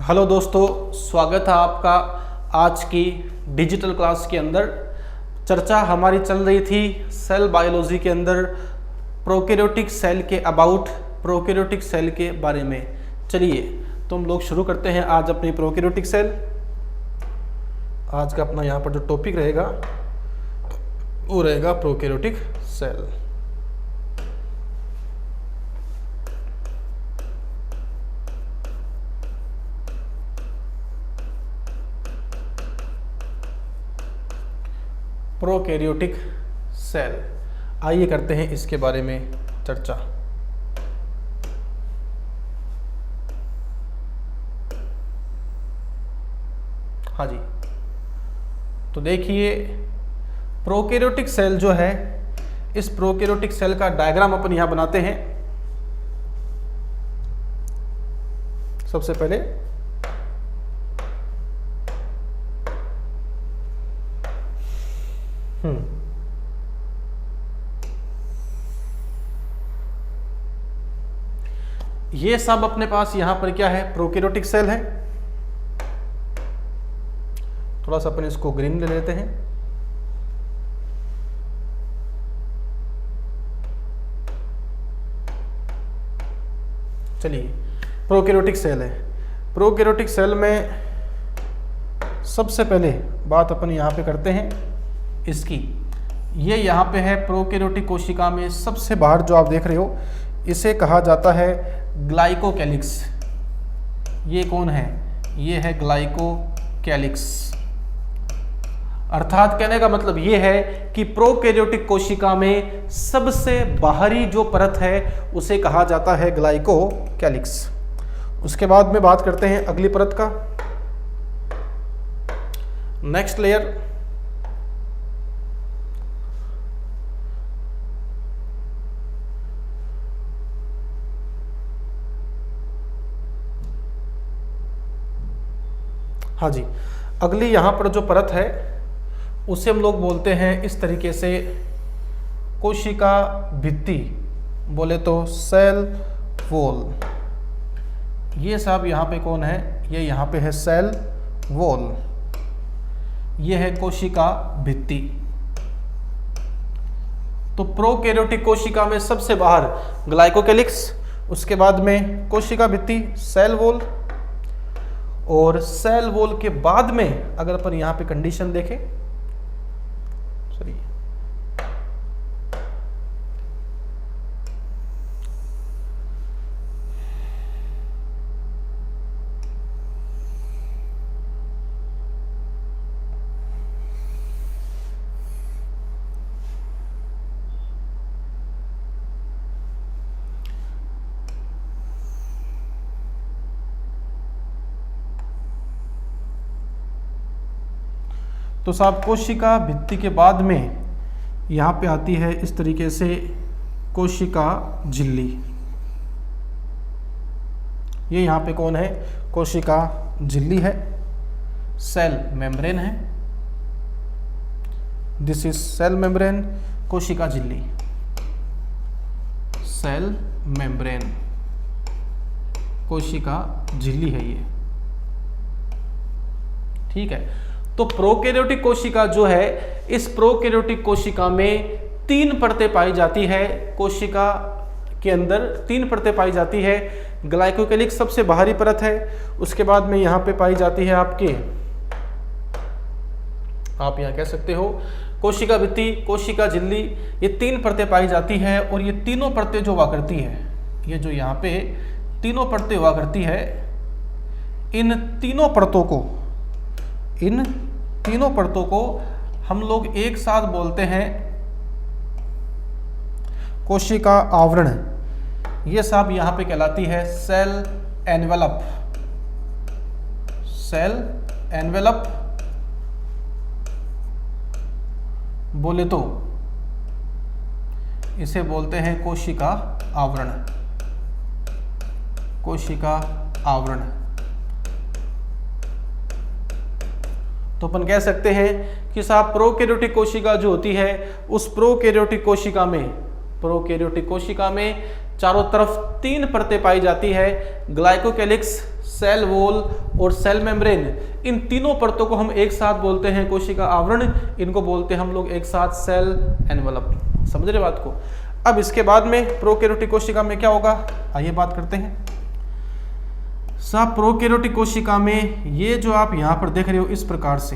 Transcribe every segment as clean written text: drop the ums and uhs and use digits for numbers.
Hello दोस्तों, स्वागत है आपका आज की डिजिटल क्लास के अंदर। चर्चा हमारी चल रही थी सेल बायोलॉजी के अंदर प्रोकैरियोटिक सेल के अबाउट, प्रोकैरियोटिक सेल के बारे में। चलिए तो हम लोग शुरू करते हैं आज अपनी प्रोकैरियोटिक सेल। आज का अपना यहाँ पर जो टॉपिक रहेगा वो रहेगा प्रोकैरियोटिक सेल। प्रोकैरियोटिक सेल, आइए करते हैं इसके बारे में चर्चा। हाँ जी, तो देखिए प्रोकैरियोटिक सेल जो है, इस प्रोकैरियोटिक सेल का डायग्राम अपन यहां बनाते हैं। सबसे पहले ये सब अपने पास यहां पर क्या है, प्रोकैरियोटिक सेल है। थोड़ा सा अपन इसको ग्रीन ले लेते हैं। चलिए, प्रोकैरियोटिक सेल है। प्रोकैरियोटिक सेल में सबसे पहले बात अपन यहां पे करते हैं इसकी। ये यहाँ पे है प्रोकैरियोटिक कोशिका में सबसे बाहर जो आप देख रहे हो, इसे कहा जाता है ग्लाइकोकैलिक्स। ये कौन है? ये है ग्लाइकोकैलिक्स। अर्थात कहने का मतलब ये है कि प्रोकैरियोटिक कोशिका में सबसे बाहरी जो परत है उसे कहा जाता है ग्लाइकोकैलिक्स। उसके बाद में बात करते हैं अगली परत का, नेक्स्ट लेयर। हाँ जी, अगली यहाँ पर जो परत है उसे हम लोग बोलते हैं इस तरीके से कोशिका भित्ति, बोले तो सेल वॉल। ये सब यहाँ पे कौन है? ये यहाँ पे है सेल वॉल। ये है कोशिका भित्ति। तो प्रोकैरियोटिक कोशिका में सबसे बाहर ग्लाइकोकैलिक्स, उसके बाद में कोशिका भित्ति, सेल वॉल, और सेल वॉल के बाद में अगर अपन यहां पे कंडीशन देखें, सॉरी, तो साहब कोशिका भित्ति के बाद में यहाँ पे आती है इस तरीके से कोशिका झिल्ली। ये यहाँ पे कौन है? कोशिका झिल्ली है, सेल मेम्ब्रेन है। दिस इज सेल मेम्ब्रेन, कोशिका झिल्ली, सेल मेम्ब्रेन, कोशिका झिल्ली है ये। ठीक है, तो प्रोकैरियोटिक कोशिका जो है, इस प्रोकैरियोटिक कोशिका में 3 परतें पाई जाती है। कोशिका के अंदर 3 परतें पाई जाती है। ग्लाइकोकैलिक्स सबसे बाहरी परत है, उसके बाद में यहाँ पे पाई जाती है आपके, आप यहाँ कह सकते हो कोशिका भित्ति, कोशिका झिल्ली। ये 3 परतें पाई जाती है, और ये तीनों परतें जो हुआ करती है, ये जो यहाँ पे तीनों परतें हुआ करती है, इन तीनों परतों को हम लोग एक साथ बोलते हैं कोशिका आवरण। ये सब यहां पे कहलाती है सेल एनवेलप। सेल एनवेलप बोले तो इसे बोलते हैं कोशिका आवरण, कोशिका आवरण। तो अपन कह सकते हैं कि साहब प्रोकैरियोटिक कोशिका जो होती है, उस प्रोकैरियोटिक कोशिका में चारों तरफ 3 परतें पाई जाती है, ग्लाइकोकैलिक्स, सेल वॉल और सेल मेम्ब्रेन, इन तीनों परतों को हम एक साथ बोलते हैं कोशिका आवरण, इनको बोलते हैं हम लोग एक साथ सेल एनवलप। समझ रहे बात को। अब इसके बाद में प्रोकैरियोटिक कोशिका में क्या होगा, आइए बात करते हैं। साहब प्रोकैरियोटिक कोशिका में ये जो आप यहां पर देख रहे हो इस प्रकार से,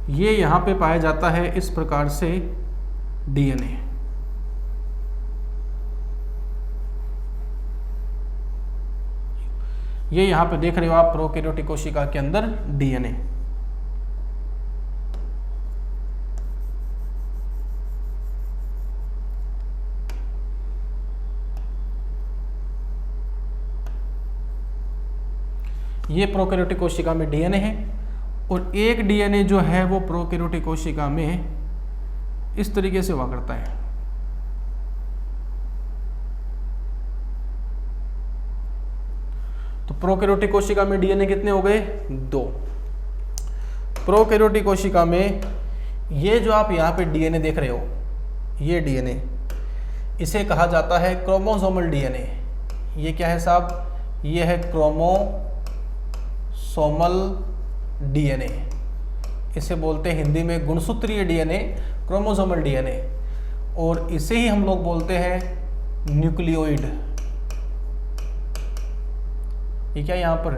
ये यहां पे पाया जाता है इस प्रकार से डीएनए। ये यहां पे देख रहे हो आप प्रोकैरियोटिक कोशिका के अंदर डीएनए। ये प्रोकैरियोटिक कोशिका में डीएनए है और एक डीएनए जो है वो प्रोकैरियोटिक कोशिका में इस तरीके से हुआ करता है। तो प्रोकैरियोटिक कोशिका में डीएनए कितने हो गए, 2। प्रोकैरियोटिक कोशिका में ये जो आप यहाँ पे डीएनए देख रहे हो, ये डीएनए, इसे कहा जाता है क्रोमोसोमल डीएनए। ये क्या है साहब, ये है क्रोमोसोमल डीएनए। इसे बोलते हैं हिंदी में गुणसूत्रीय डीएनए, क्रोमोसोमल डीएनए, और इसे ही हम लोग बोलते हैं न्यूक्लियोइड। ये क्या यहाँ पर,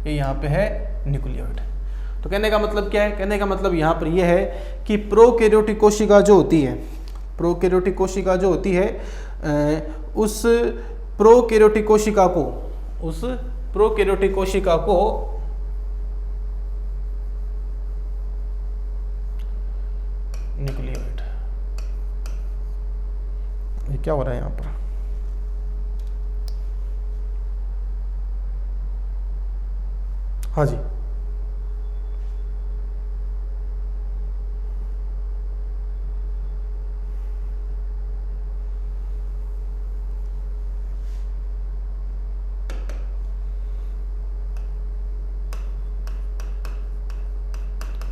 ये यहाँ पे है न्यूक्लियोइड। तो कहने का मतलब क्या है, कहने का मतलब यहाँ पर यह है कि प्रोकैरियोटिक कोशिका जो होती है, प्रोकैरियोटिक कोशिका जो होती है, उस प्रोकैरियोटिक कोशिका को, उस प्रोकैरियोटिक कोशिका को न्यूक्लियोइड, ये क्या हो रहा है यहाँ पर, हाँ जी,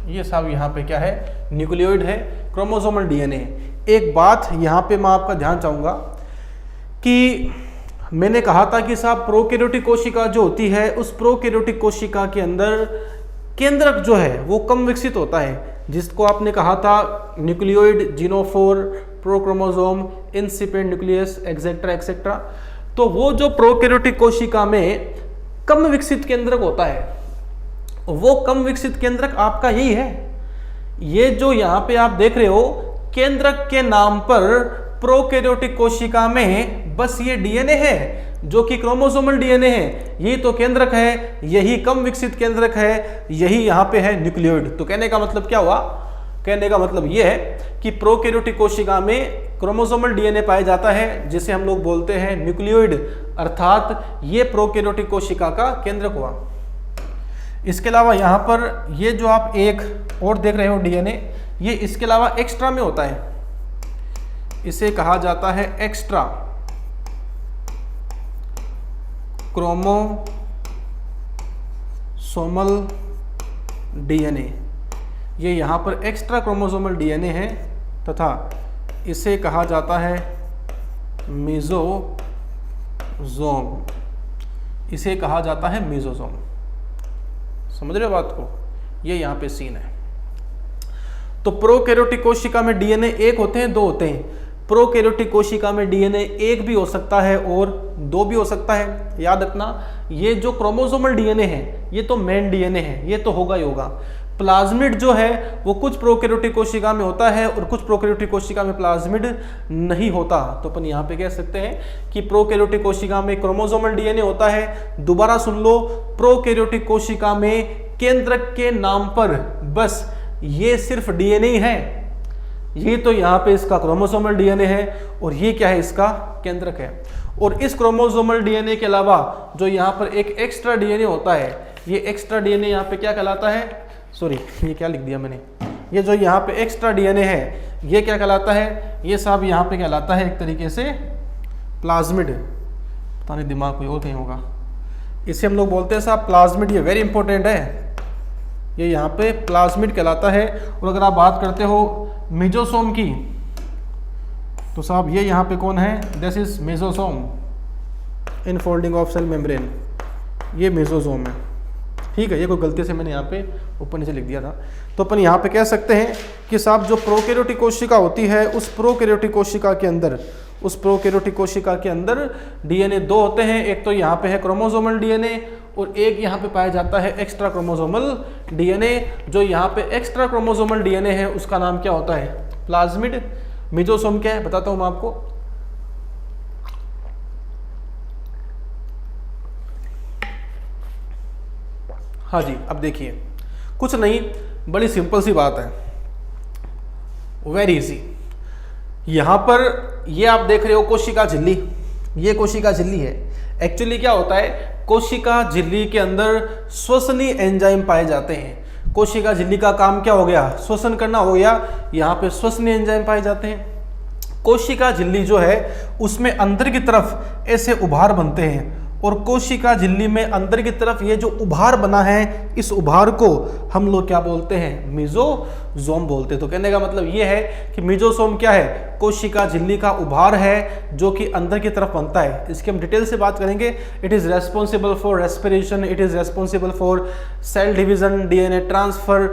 ये सब यहाँ पे क्या है, न्यूक्लियोइड है, क्रोमोसोमल डीएनए। एक बात यहाँ पे मैं आपका ध्यान चाहूँगा कि मैंने कहा था कि साहब प्रोकैरियोटिक कोशिका जो होती है, उस प्रोकैरियोटिक कोशिका के अंदर केंद्रक जो है वो कम विकसित होता है, जिसको आपने कहा था nucleoid, genophore, prochromosome, incipient nucleus, etcetera etcetera. तो वो जो प्रोकैरियोटिक कोशिका में कम विकसित केंद्रक होता है, वो कम विकसित केंद्रक आपका यही है। ये जो यहाँ पे आप देख रहे हो केंद्रक के नाम पर प्रोकैरियोटिक कोशिका में बस ये डीएनए है जो कि क्रोमोसोमल डीएनए है, यही तो केंद्रक है, यही कम विकसित केंद्रक है, यही यहाँ पे है न्यूक्लियोइड। तो कहने का मतलब क्या हुआ, कहने का मतलब ये है कि प्रोकैरियोटिक कोशिका में क्रोमोसोमल डीएनए पाया जाता है जिसे हम लोग बोलते हैं न्यूक्लियोइड, अर्थात ये प्रोकैरियोटिक कोशिका का केंद्रक हुआ। इसके अलावा यहाँ पर ये जो आप एक और देख रहे हो डीएनए, ये इसके अलावा एक्स्ट्रा में होता है, इसे कहा जाता है एक्स्ट्रा क्रोमोसोमल डीएनए। ये यहाँ पर एक्स्ट्रा क्रोमोसोमल डीएनए है तथा इसे कहा जाता है मेसोसोम, इसे कहा जाता है मेसोसोम। समझ रहे हो बात को, ये यहाँ पे सीन है। तो प्रोकैरियोटिक कोशिका में डीएनए एक होते हैं, 2 होते हैं। प्रोकैरियोटिक कोशिका में डीएनए एक भी हो सकता है और 2 भी हो सकता है। याद रखना, ये जो क्रोमोसोमल डीएनए है ये तो मेन डीएनए है, ये तो होगा ही होगा। प्लाज्मिड जो है वो कुछ प्रोकैरियोटिक कोशिका में होता है और कुछ प्रोकैरियोटिक कोशिका में प्लाज्मिड नहीं होता। तो अपन यहाँ पे कह सकते हैं कि प्रोकैरियोटिक कोशिका में क्रोमोसोमल डीएनए होता है। दोबारा सुन लो, प्रोकैरियोटिक कोशिका में केंद्रक के नाम पर बस ये सिर्फ डीएनए ही है। ये तो यहाँ पे इसका क्रोमोसोमल डीएनए है और ये क्या है, इसका केंद्रक है। और इस क्रोमोसोमल डीएनए के अलावा जो यहाँ पर एक एक्स्ट्रा डीएनए होता है, ये एक्स्ट्रा डीएनए यहाँ पे क्या कहलाता है, सॉरी ये क्या लिख दिया मैंने, ये जो यहाँ पे एक्स्ट्रा डीएनए है ये क्या कहलाता है, ये सब यहाँ पे कहलाता है एक तरीके से प्लाज्मिड, पता नहीं दिमाग कोई और कहीं होगा, इसे हम लोग बोलते हैं साहब प्लाज्मिड। ये वेरी इंपॉर्टेंट है, ये यहाँ पे प्लाज्मिड कहलाता है। और अगर आप बात करते हो मेजोसोम की, तो साहब ये यहाँ पे कौन है, this is mesosome, infolding of cell membrane, ये मेजोसोम है। ठीक है, ये कोई गलती से मैंने यहाँ पे ऊपर नीचे लिख दिया था। तो अपन यहाँ पे कह सकते हैं कि साहब जो प्रोकैरियोटिक कोशिका होती है, उस प्रोकैरियोटिक कोशिका के अंदर, उस प्रोकैरियोटिक कोशिका के अंदर डीएनए दो होते हैं। एक तो यहाँ पे है क्रोमोसोमल डीएनए और एक यहाँ पे पाया जाता है एक्स्ट्रा क्रोमोसोमल डीएनए। जो यहाँ पे एक्स्ट्रा क्रोमोसोमल डीएनए है उसका नाम क्या होता है, प्लाज्मिड। मेजोसोम क्या है बताता हूँ मैं आपको। हाँ जी, अब देखिए, कुछ नहीं, बड़ी सिंपल सी बात है, वेरी इजी। यहाँ पर ये आप देख रहे हो कोशिका झिल्ली, ये कोशिका झिल्ली है। एक्चुअली क्या होता है, कोशिका झिल्ली के अंदर श्वसनीय एंजाइम पाए जाते हैं। कोशिका झिल्ली का काम क्या हो गया, श्वसन करना हो गया। यहाँ पे श्वसनीय एंजाइम पाए जाते हैं। कोशिका झिल्ली जो है उसमें अंदर की तरफ ऐसे उभार बनते हैं, और कोशिका झिल्ली में अंदर की तरफ ये जो उभार बना है, इस उभार को हम लोग क्या बोलते हैं, मेसोसोम बोलते हैं। तो कहने का मतलब ये है कि मेसोसोम क्या है, कोशिका झिल्ली का उभार है जो कि अंदर की तरफ बनता है। इसकी हम डिटेल से बात करेंगे। It is responsible for respiration, it is responsible for cell division, DNA transfer,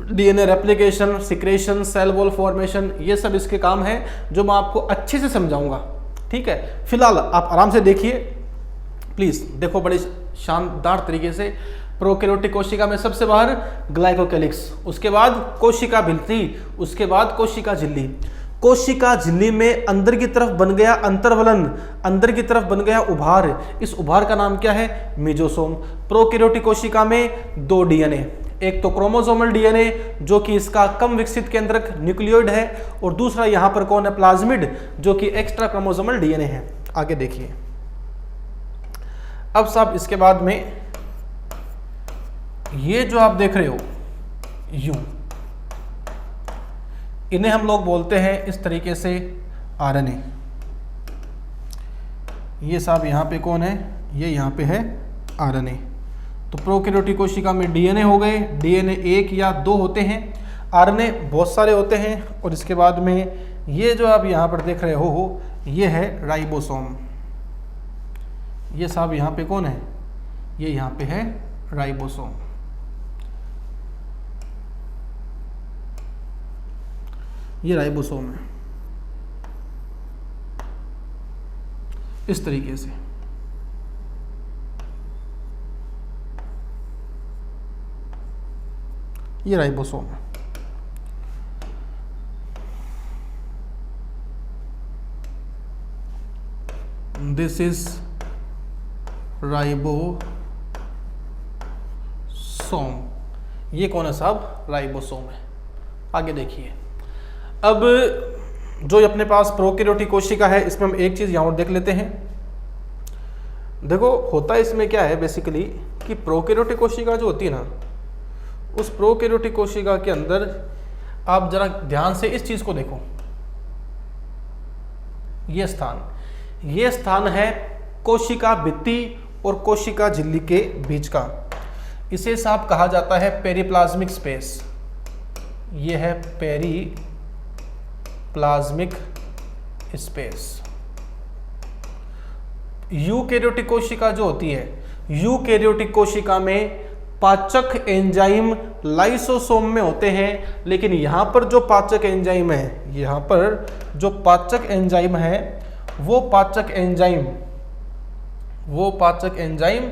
DNA replication, secretion, cell wall formation, ये सब इसके काम है जो मैं आपको अच्छे से समझाऊंगा। ठीक है, फिलहाल आप आराम से देखिए प्लीज, देखो बड़े शानदार तरीके से। प्रोकैरियोटिक कोशिका में सबसे बाहर ग्लाइकोकैलिक्स, उसके बाद कोशिका भित्ति, उसके बाद कोशिका झिल्ली। कोशिका झिल्ली में अंदर की तरफ बन गया अंतर्वलन, अंदर की तरफ बन गया उभार, इस उभार का नाम क्या है, मेसोसोम। प्रोकैरियोटिक कोशिका में दो डीएनए, एक तो क्रोमोसोमल डीएनए जो कि इसका कम विकसित केंद्रक न्यूक्लियोइड है, और दूसरा यहाँ पर कौन है, प्लाज्मिड, जो कि एक्स्ट्रा क्रोमोसोमल डीएनए है। आगे देखिए, अब साहब इसके बाद में ये जो आप देख रहे हो यूं, इन्हें हम लोग बोलते हैं इस तरीके से आरएनए। ये साहब यहाँ पे कौन है, ये यहाँ पे है आरएनए। तो प्रोकैरियोटिक कोशिका में डीएनए हो गए, डीएनए एक या दो होते हैं, आरएनए बहुत सारे होते हैं। और इसके बाद में ये जो आप यहाँ पर देख रहे हो, ये है राइबोसोम। ये साहब यहाँ पे कौन है, ये यहाँ पे है राइबोसोम। ये राइबोसोम है इस तरीके से। ये राइबोसोम है। This is ribosome. ये कौन है साहब, राइबोसोम है। आगे देखिए, अब जो अपने पास प्रोकैरियोटिक कोशिका है, इसमें हम एक चीज यहाँ और देख लेते हैं। देखो होता है इसमें क्या है बेसिकली, कि प्रोकैरियोटिक कोशिका जो होती है ना, उस प्रोकैरियोटिक कोशिका के अंदर आप जरा ध्यान से इस चीज को देखो। ये स्थान है कोशिका भित्ति और कोशिका झिल्ली के बीच का। इसे साहब कहा जाता है पेरिप्लाज्मिक स्पेस। ये है पेरिप्लाज्मिक स्पेस। यूकैरियोटिक कोशिका जो होती है, यूकैरियोटिक कोशिका में पाचक एंजाइम लाइसोसोम में होते हैं, लेकिन यहां पर जो पाचक एंजाइम है, यहां पर जो पाचक एंजाइम है, वो पाचक एंजाइम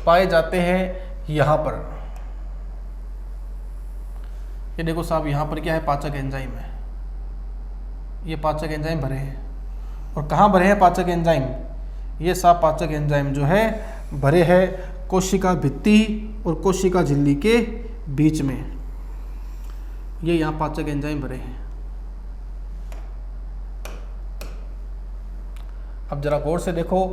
पाए जाते हैं यहां पर। ये देखो साहब, यहां पर क्या है, पाचक एंजाइम है। ये पाचक एंजाइम भरे हैं, और कहां भरे हैं पाचक एंजाइम, ये साहब पाचक एंजाइम जो है भरे हैं कोशिका भित्ति और कोशिका झिल्ली के बीच में। ये यहां पाचक एंजाइम भरे हैं। अब जरा गौर से देखो,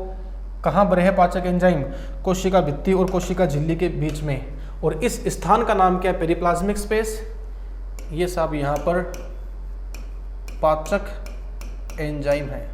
कहां भरे हैं पाचक एंजाइम, कोशिका भित्ति और कोशिका झिल्ली के बीच में। और इस स्थान का नाम क्या है, पेरिप्लाज्मिक स्पेस। ये साहब यहां पर पाचक एंजाइम है।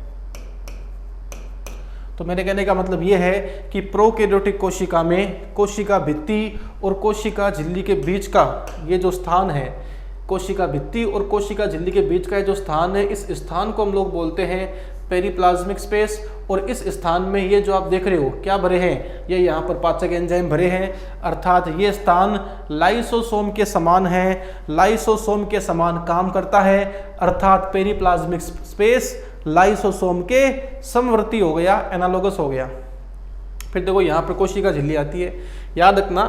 तो मेरे कहने का मतलब ये है कि प्रोकैरियोटिक कोशिका में कोशिका भित्ति और कोशिका झिल्ली के बीच का ये जो स्थान है, कोशिका भित्ति और कोशिका झिल्ली के बीच का जो स्थान है, इस स्थान को हम लोग बोलते हैं पेरिप्लाज्मिक स्पेस। और इस स्थान में ये जो आप देख रहे हो क्या भरे हैं, ये यहाँ पर पाचक एंजाइम भरे हैं, अर्थात ये स्थान लाइसोसोम के समान है, लाइसोसोम के समान काम करता है, अर्थात पेरिप्लाज्मिक स्पेस लाइसोसोम के समवर्ती हो गया, एनालोगस हो गया। फिर देखो यहाँ पर कोशिका झिल्ली आती है। याद रखना,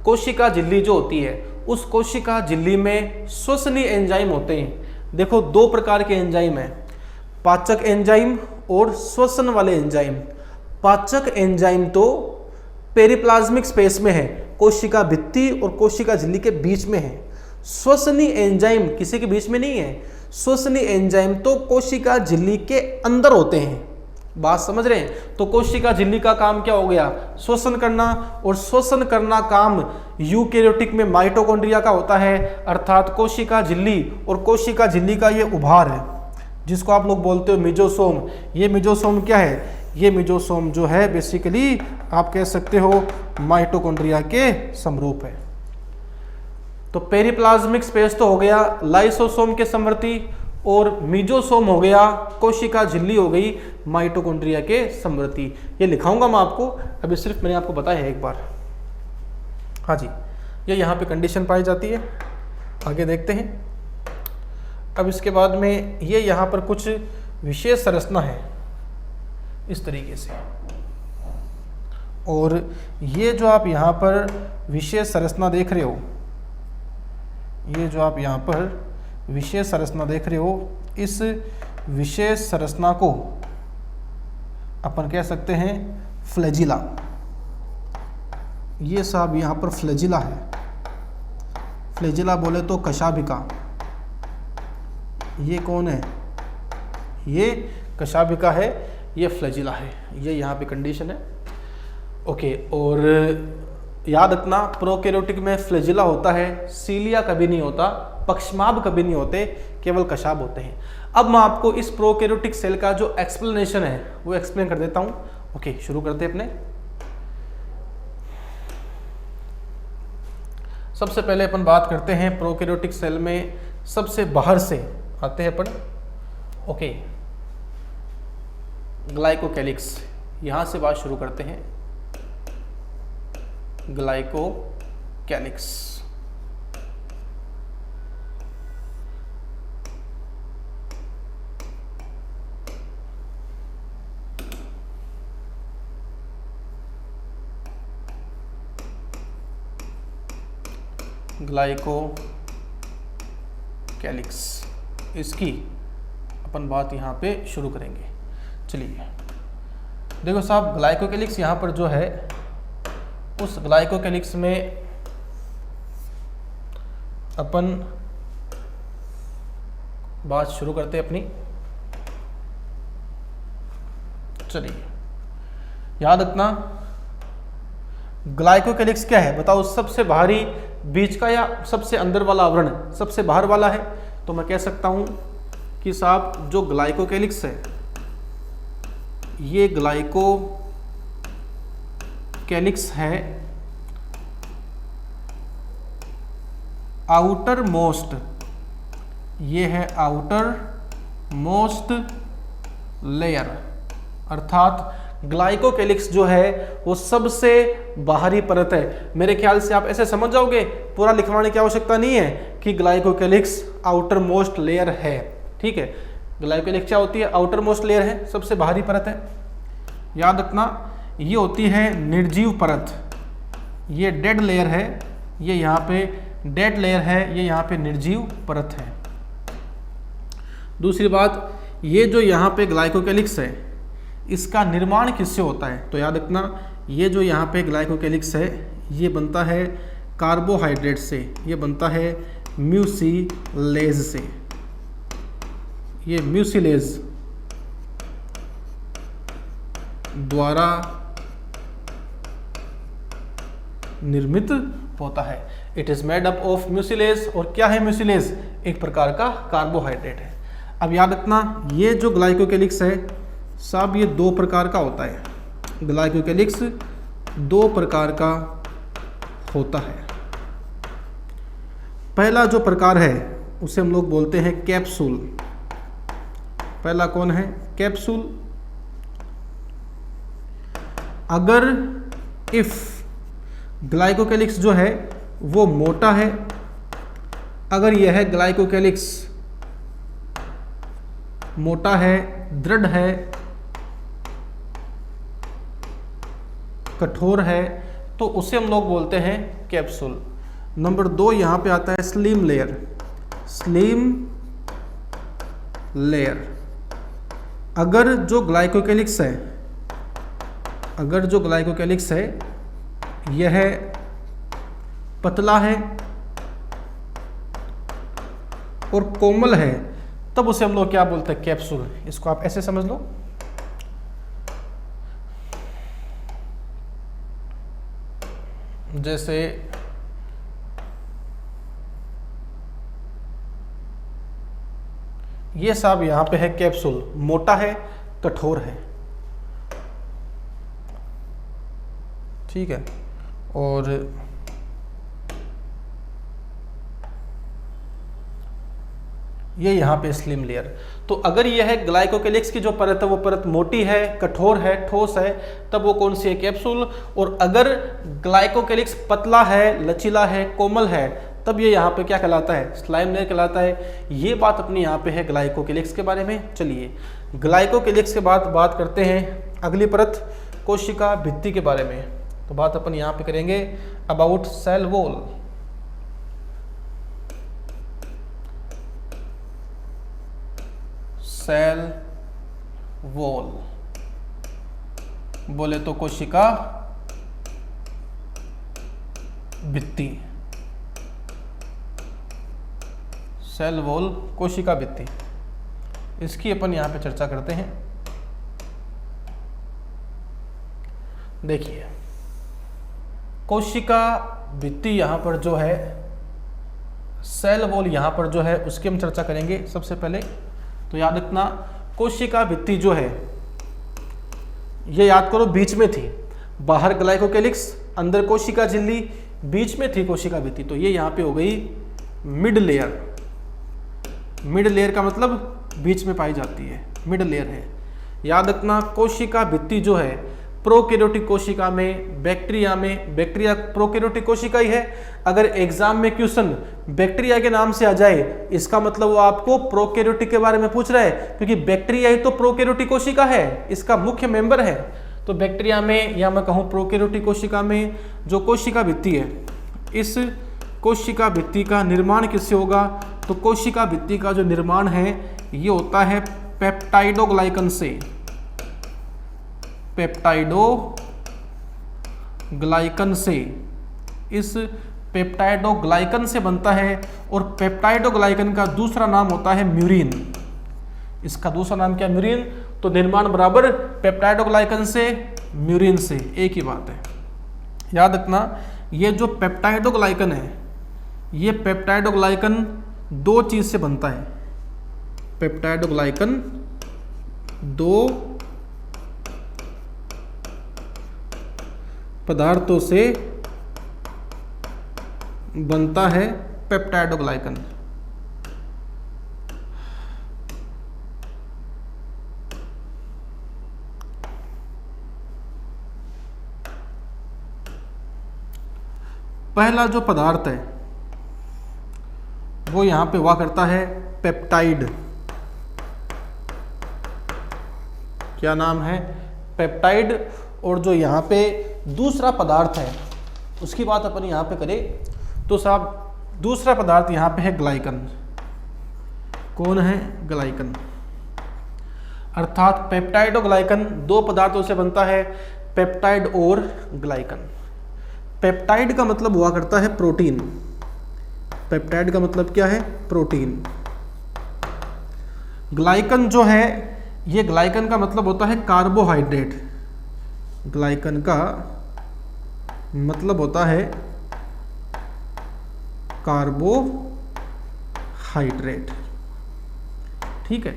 कोशिका झिल्ली जो होती है उस कोशिका झिल्ली में श्वसनीय एंजाइम होते हैं। देखो दो प्रकार के एंजाइम हैं, पाचक एंजाइम और श्वसन वाले एंजाइम। पाचक एंजाइम तो पेरिप्लाज्मिक स्पेस में है, कोशिका भित्ति और कोशिका झिल्ली के बीच में है। श्वसनीय एंजाइम किसी के बीच में नहीं है, श्वसनीय एंजाइम तो कोशिका झिल्ली के अंदर होते हैं। बात समझ रहे हैं? तो कोशिका झिल्ली का काम क्या हो गया, श्वसन करना, और श्वसन करना काम यूकैरियोटिक में माइटोकॉन्ड्रिया का होता है, अर्थात कोशिका झिल्ली और कोशिका झिल्ली का ये उभार है जिसको आप लोग बोलते हो मिजोसोम। ये मिजोसोम क्या है, ये मिजोसोम जो है बेसिकली आप कह सकते हो माइटोकॉन्ड्रिया के समरूप है। तो पेरिप्लाज्मिक स्पेस तो हो गया लाइसोसोम के समवर्ती, और मिजोसोम हो गया, कोशिका झिल्ली हो गई माइटोकॉन्ड्रिया के समवर्ती। ये लिखाऊंगा मैं आपको, अभी सिर्फ मैंने आपको बताया है एक बार। हाँ जी, ये यहाँ पे कंडीशन पाई जाती है। आगे देखते हैं। अब इसके बाद में ये यहाँ पर कुछ विशेष संरचना है इस तरीके से, और ये जो आप यहाँ पर विशेष संरचना देख रहे हो, ये जो आप यहाँ पर विशेष संरचना देख रहे हो, इस विशेष संरचना को अपन कह सकते हैं फ्लैजिला। ये साहब यहाँ पर फ्लैजिला है। फ्लैजिला बोले तो कशाभिका। ये कौन है, ये कशाभिका है, ये फ्लैजिला है। ये यहाँ पे कंडीशन है। ओके, और याद रखना प्रोकैरियोटिक में फ्लैजिला होता है, सीलिया कभी नहीं होता, पक्षमाभ कभी नहीं होते, केवल कशाभ होते हैं। अब मैं आपको इस प्रोकैरियोटिक सेल का जो एक्सप्लेनेशन है वो एक्सप्लेन कर देता हूँ। ओके, शुरू करते हैं अपने। सबसे पहले अपन बात करते हैं प्रोकैरियोटिक सेल में सबसे बाहर से आते हैं अपन। ओके, ग्लाइकोकैलिक्स, यहाँ से बात शुरू करते हैं। ग्लाइकोकैलिक्स, ग्लाइकोकैलिक्स, इसकी अपन बात यहाँ पे शुरू करेंगे। चलिए देखो साहब, ग्लाइकोकैलिक्स यहाँ पर जो है, उस ग्लाइकोकैलिक्स में अपन बात शुरू करते हैं अपनी। चलिए याद रखना, ग्लाइकोकैलिक्स क्या है बताओ, सबसे बाहरी बीच का या सबसे अंदर वाला आवरण, सबसे बाहर वाला है। तो मैं कह सकता हूं कि साहब जो ग्लाइकोकैलिक्स है, ये ग्लाइकोकैलिक्स है आउटर मोस्ट, ये है आउटर मोस्ट लेयर, अर्थात ग्लाइकोकैलिक्स जो है वो सबसे बाहरी परत है। मेरे ख्याल से आप ऐसे समझ जाओगे, पूरा लिखवाने की आवश्यकता नहीं है कि ग्लाइकोकैलिक्स आउटर मोस्ट लेयर है। ठीक है, ग्लाइकोकैलिक्स क्या होती है, आउटर मोस्ट लेयर है, सबसे बाहरी परत है। याद रखना, ये होती है निर्जीव परत, ये डेड लेयर है, ये यहाँ पे डेड लेयर है, ये यहाँ पे निर्जीव परत है। दूसरी बात, ये जो यहाँ पे ग्लाइकोकैलिक्स है, इसका निर्माण किससे होता है, तो याद रखना, ये जो यहाँ पे ग्लाइकोकैलिक्स है, ये बनता है कार्बोहाइड्रेट से, ये बनता है म्यूसिलेज से। ये म्यूसिलेज द्वारा निर्मित होता है। It is made up of mucilage, और क्या है म्यूसिलेज, एक प्रकार का कार्बोहाइड्रेट है। अब याद रखना, ये जो ग्लाइकोकैलिक्स है साहब, ये दो प्रकार का होता है। ग्लाइकोकेलिक्स दो प्रकार का होता है। पहला जो प्रकार है उसे हम लोग बोलते हैं कैप्सूल। पहला कौन है? कैप्सूल। अगर इफ ग्लाइकोकेलिक्स जो है वो मोटा है, अगर यह है ग्लाइकोकेलिक्स मोटा है, दृढ़ है, कठोर है, तो उसे हम लोग बोलते हैं कैप्सूल। नंबर 2 यहां पे आता है स्लिम लेयर। Slim layer. अगर जो ग्लाइकोकेलिक्स है, अगर जो ग्लाइकोकेलिक्स है यह पतला है और कोमल है, तब उसे हम लोग क्या बोलते हैं? कैप्सूल। इसको आप ऐसे समझ लो, जैसे ये सब यहां पे है कैप्सूल, मोटा है, कठोर है, ठीक है। और ये यहाँ पे स्लिम लेयर। तो अगर ये है ग्लाइकोकेलिक्स की जो परत है वो परत मोटी है, कठोर है, ठोस है, तब वो कौन सी है? कैप्सूल। और अगर ग्लाइकोकेलिक्स पतला है, लचीला है, कोमल है, तब ये यहाँ पे क्या कहलाता है? स्लाइम लेयर कहलाता है। ये बात अपनी यहाँ पे है ग्लाइकोकेलिक्स के बारे में। चलिए ग्लाइकोकेलिक्स के बाद बात करते हैं अगली परत कोशिका भित्ति के बारे में। तो बात अपन यहाँ पे करेंगे about cell wall. Cell wall बोले तो कोशिका भित्ति। सेल वॉल, कोशिका भित्ति, इसकी अपन यहां पे चर्चा करते हैं। देखिए कोशिका भित्ति यहां पर जो है, सेल वॉल यहां पर जो है, उसकी हम चर्चा करेंगे सबसे पहले। तो याद रखना कोशिका भित्ति जो है ये याद करो बीच में थी, बाहर ग्लाइकोकेलिक्स, अंदर कोशिका झिल्ली, बीच में थी कोशिका भित्ति। तो ये यहाँ पे हो गई मिड लेयर। मिड लेयर का मतलब बीच में पाई जाती है, मिड लेयर है। याद रखना कोशिका भित्ति जो है प्रोकैरियोटिक कोशिका में, बैक्टीरिया में, बैक्टीरिया प्रोकैरियोटिक कोशिका ही है। अगर एग्जाम में क्वेश्चन बैक्टीरिया के नाम से आ जाए, इसका मतलब वो आपको प्रोकैरियोटिक के बारे में पूछ रहा है, क्योंकि बैक्टीरिया ही तो प्रोकैरियोटिक कोशिका है, इसका मुख्य मेंबर है। तो बैक्टीरिया में या मैं कहूँ प्रोकैरियोटिक कोशिका में जो कोशिका भित्ति है, इस कोशिका भित्ति का निर्माण किससे होगा? तो कोशिका भित्ति का जो निर्माण है ये होता है पेप्टाइडोग्लाइकन से। पेप्टाइडोग्लाइकन से, इस पेप्टाइडोग्लाइकन से बनता है। और पेप्टाइडोग्लाइकन का दूसरा नाम होता है म्यूरिन। इसका दूसरा नाम क्या? म्यूरिन। तो निर्माण बराबर पेप्टाइडोग्लाइकन से, म्यूरिन से, एक ही बात है। याद रखना ये जो पेप्टाइडोग्लाइकन है, ये पेप्टाइडोग्लाइकन दो चीज से बनता है। पेप्टाइडोग्लाइकन दो पदार्थों से बनता है पेप्टाइडोग्लाइकन। पहला जो पदार्थ है वो यहां पे हुआ करता है पेप्टाइड। क्या नाम है? पेप्टाइड। और जो यहाँ पे दूसरा पदार्थ है उसकी बात अपन यहाँ पे करें तो साहब दूसरा पदार्थ यहाँ पे है ग्लाइकन। कौन है? ग्लाइकन। अर्थात पेप्टाइड और ग्लाइकन दो पदार्थों से बनता है, पेप्टाइड और ग्लाइकन। पेप्टाइड का मतलब हुआ करता है प्रोटीन। पेप्टाइड का मतलब क्या है? प्रोटीन। ग्लाइकन जो है, ये ग्लाइकन का मतलब होता है कार्बोहाइड्रेट। ग्लाइकन का मतलब होता है कार्बोहाइड्रेट। ठीक है।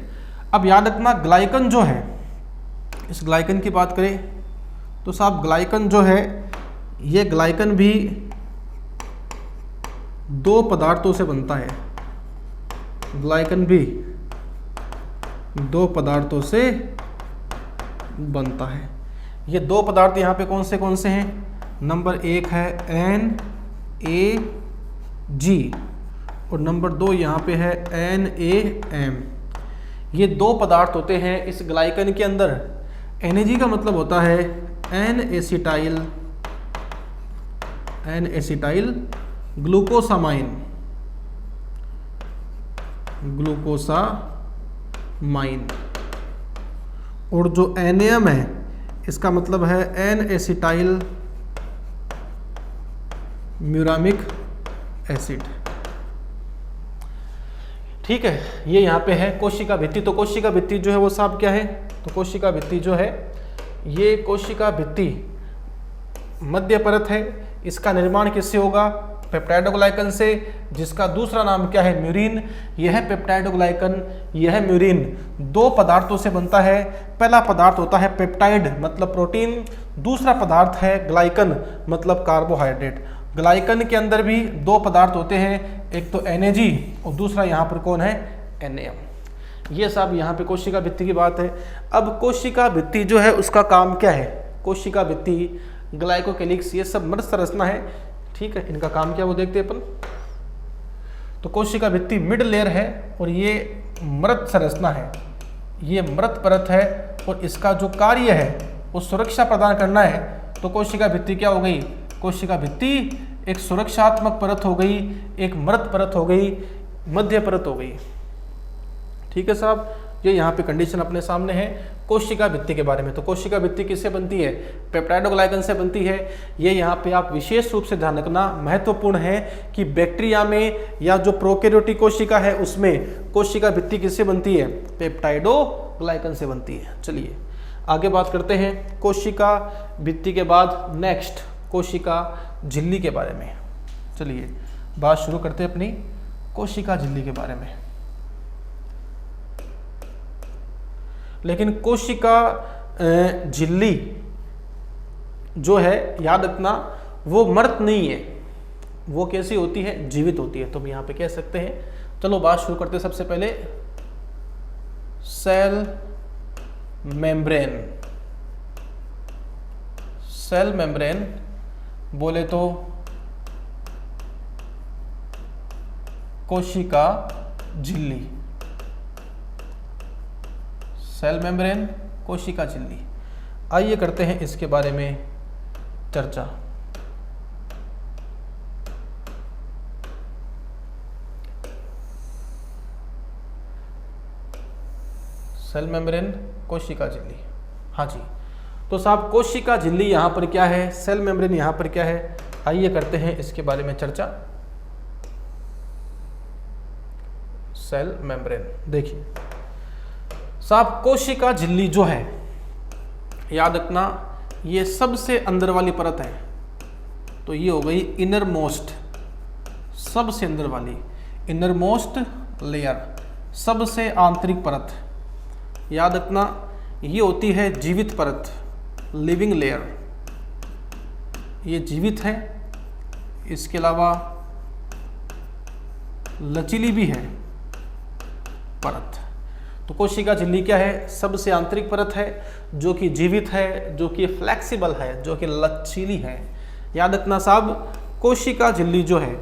अब याद रखना ग्लाइकन जो है, इस ग्लाइकन की बात करें तो साहब ग्लाइकन जो है, ये ग्लाइकन भी दो पदार्थों से बनता है। ग्लाइकन भी दो पदार्थों से बनता है। ये दो पदार्थ यहाँ पे कौन से हैं? नंबर 1 है NaG और नंबर 2 यहाँ पे है NaM। ये दो पदार्थ होते हैं इस ग्लाइकन के अंदर। NaG का मतलब होता है N-एसिटाइल ग्लूकोसामाइन। और जो NaM है इसका मतलब है N-एसिटाइल म्यूरामिक एसिड। ठीक है, ये यहाँ पे है कोशिका भित्ति। तो कोशिका भित्ति जो है वो साहब क्या है? तो कोशिका भित्ति जो है, ये कोशिका भित्ति मध्य परत है। इसका निर्माण किससे होगा? पेप्टाइडोग्लाइकन से, जिसका दूसरा नाम क्या है? म्यूरिन। यह है पेप्टाइडोग्लाइकन, यह है म्यूरिन। दो पदार्थों से बनता है। पहला पदार्थ होता है पेप्टाइड मतलब प्रोटीन, दूसरा पदार्थ है ग्लाइकन मतलब कार्बोहाइड्रेट। ग्लाइकन के अंदर भी दो पदार्थ होते हैं, एक तो NaG और दूसरा यहाँ पर कौन है? NaM। ये सब यहाँ पे कोशिका भित्ति की बात है। अब कोशिका भित्ति जो है उसका काम क्या है? कोशिका भित्ति, ग्लाइकोकेलिक्स, ये सब मृत संरचना है। ठीक है, इनका काम क्या वो देखते हैं अपन। तो कोशिका भित्ति मिड लेयर है और ये मृत संरचना है, ये मृत परत है और इसका जो कार्य है वो सुरक्षा प्रदान करना है। तो कोशिका भित्ति क्या हो गई? कोशिका भित्ति एक सुरक्षात्मक परत हो गई, एक मृत परत हो गई, मध्य परत हो गई। ठीक है साहब, ये यहाँ पे कंडीशन अपने सामने है कोशिका भित्ति के बारे में। तो कोशिका भित्ति किससे बनती है? पेप्टाइडोग्लाइकन से बनती है। ये यहाँ पे आप विशेष रूप से ध्यान रखना, महत्वपूर्ण है कि बैक्टीरिया में या जो प्रोकैरियोटिक कोशिका है उसमें कोशिका भित्ति किससे बनती है? पेप्टाइडोग्लाइकन से बनती है। चलिए आगे बात करते हैं कोशिका भित्ति के बाद नेक्स्ट कोशिका झिल्ली के बारे में। चलिए बात शुरू करते हैं अपनी कोशिका झिल्ली के बारे में। लेकिन कोशिका झिल्ली जो है, याद रखना, वो मृत नहीं है। वो कैसी होती है? जीवित होती है। तो हम यहाँ पे कह सकते हैं, चलो बात शुरू करते हैं। सबसे पहले सेल मेम्ब्रेन। सेल मेम्ब्रेन बोले तो कोशिका झिल्ली, सेल मेम्ब्रेन, कोशिका झिल्ली। आइए करते हैं इसके बारे में चर्चा। सेल मेम्ब्रेन, कोशिका झिल्ली। हाँ जी, तो साहब कोशिका झिल्ली यहाँ पर क्या है, सेल मेम्ब्रेन यहाँ पर क्या है, आइए करते हैं इसके बारे में चर्चा। सेल मेम्ब्रेन देखिए साहब, कोशिका झिल्ली जो है, याद रखना, ये सबसे अंदर वाली परत है। तो ये हो गई इनर मोस्ट, सबसे अंदर वाली, इनर मोस्ट लेयर, सबसे आंतरिक परत। याद रखना ये होती है जीवित परत, लिविंग लेयर, ये जीवित है। इसके अलावा लचीली भी है परत। तो कोशिका झिल्ली क्या है? सबसे आंतरिक परत है, जो कि जीवित है, जो कि फ्लेक्सिबल है, जो कि लचीली है। याद रखना साहब, कोशिका झिल्ली जो है,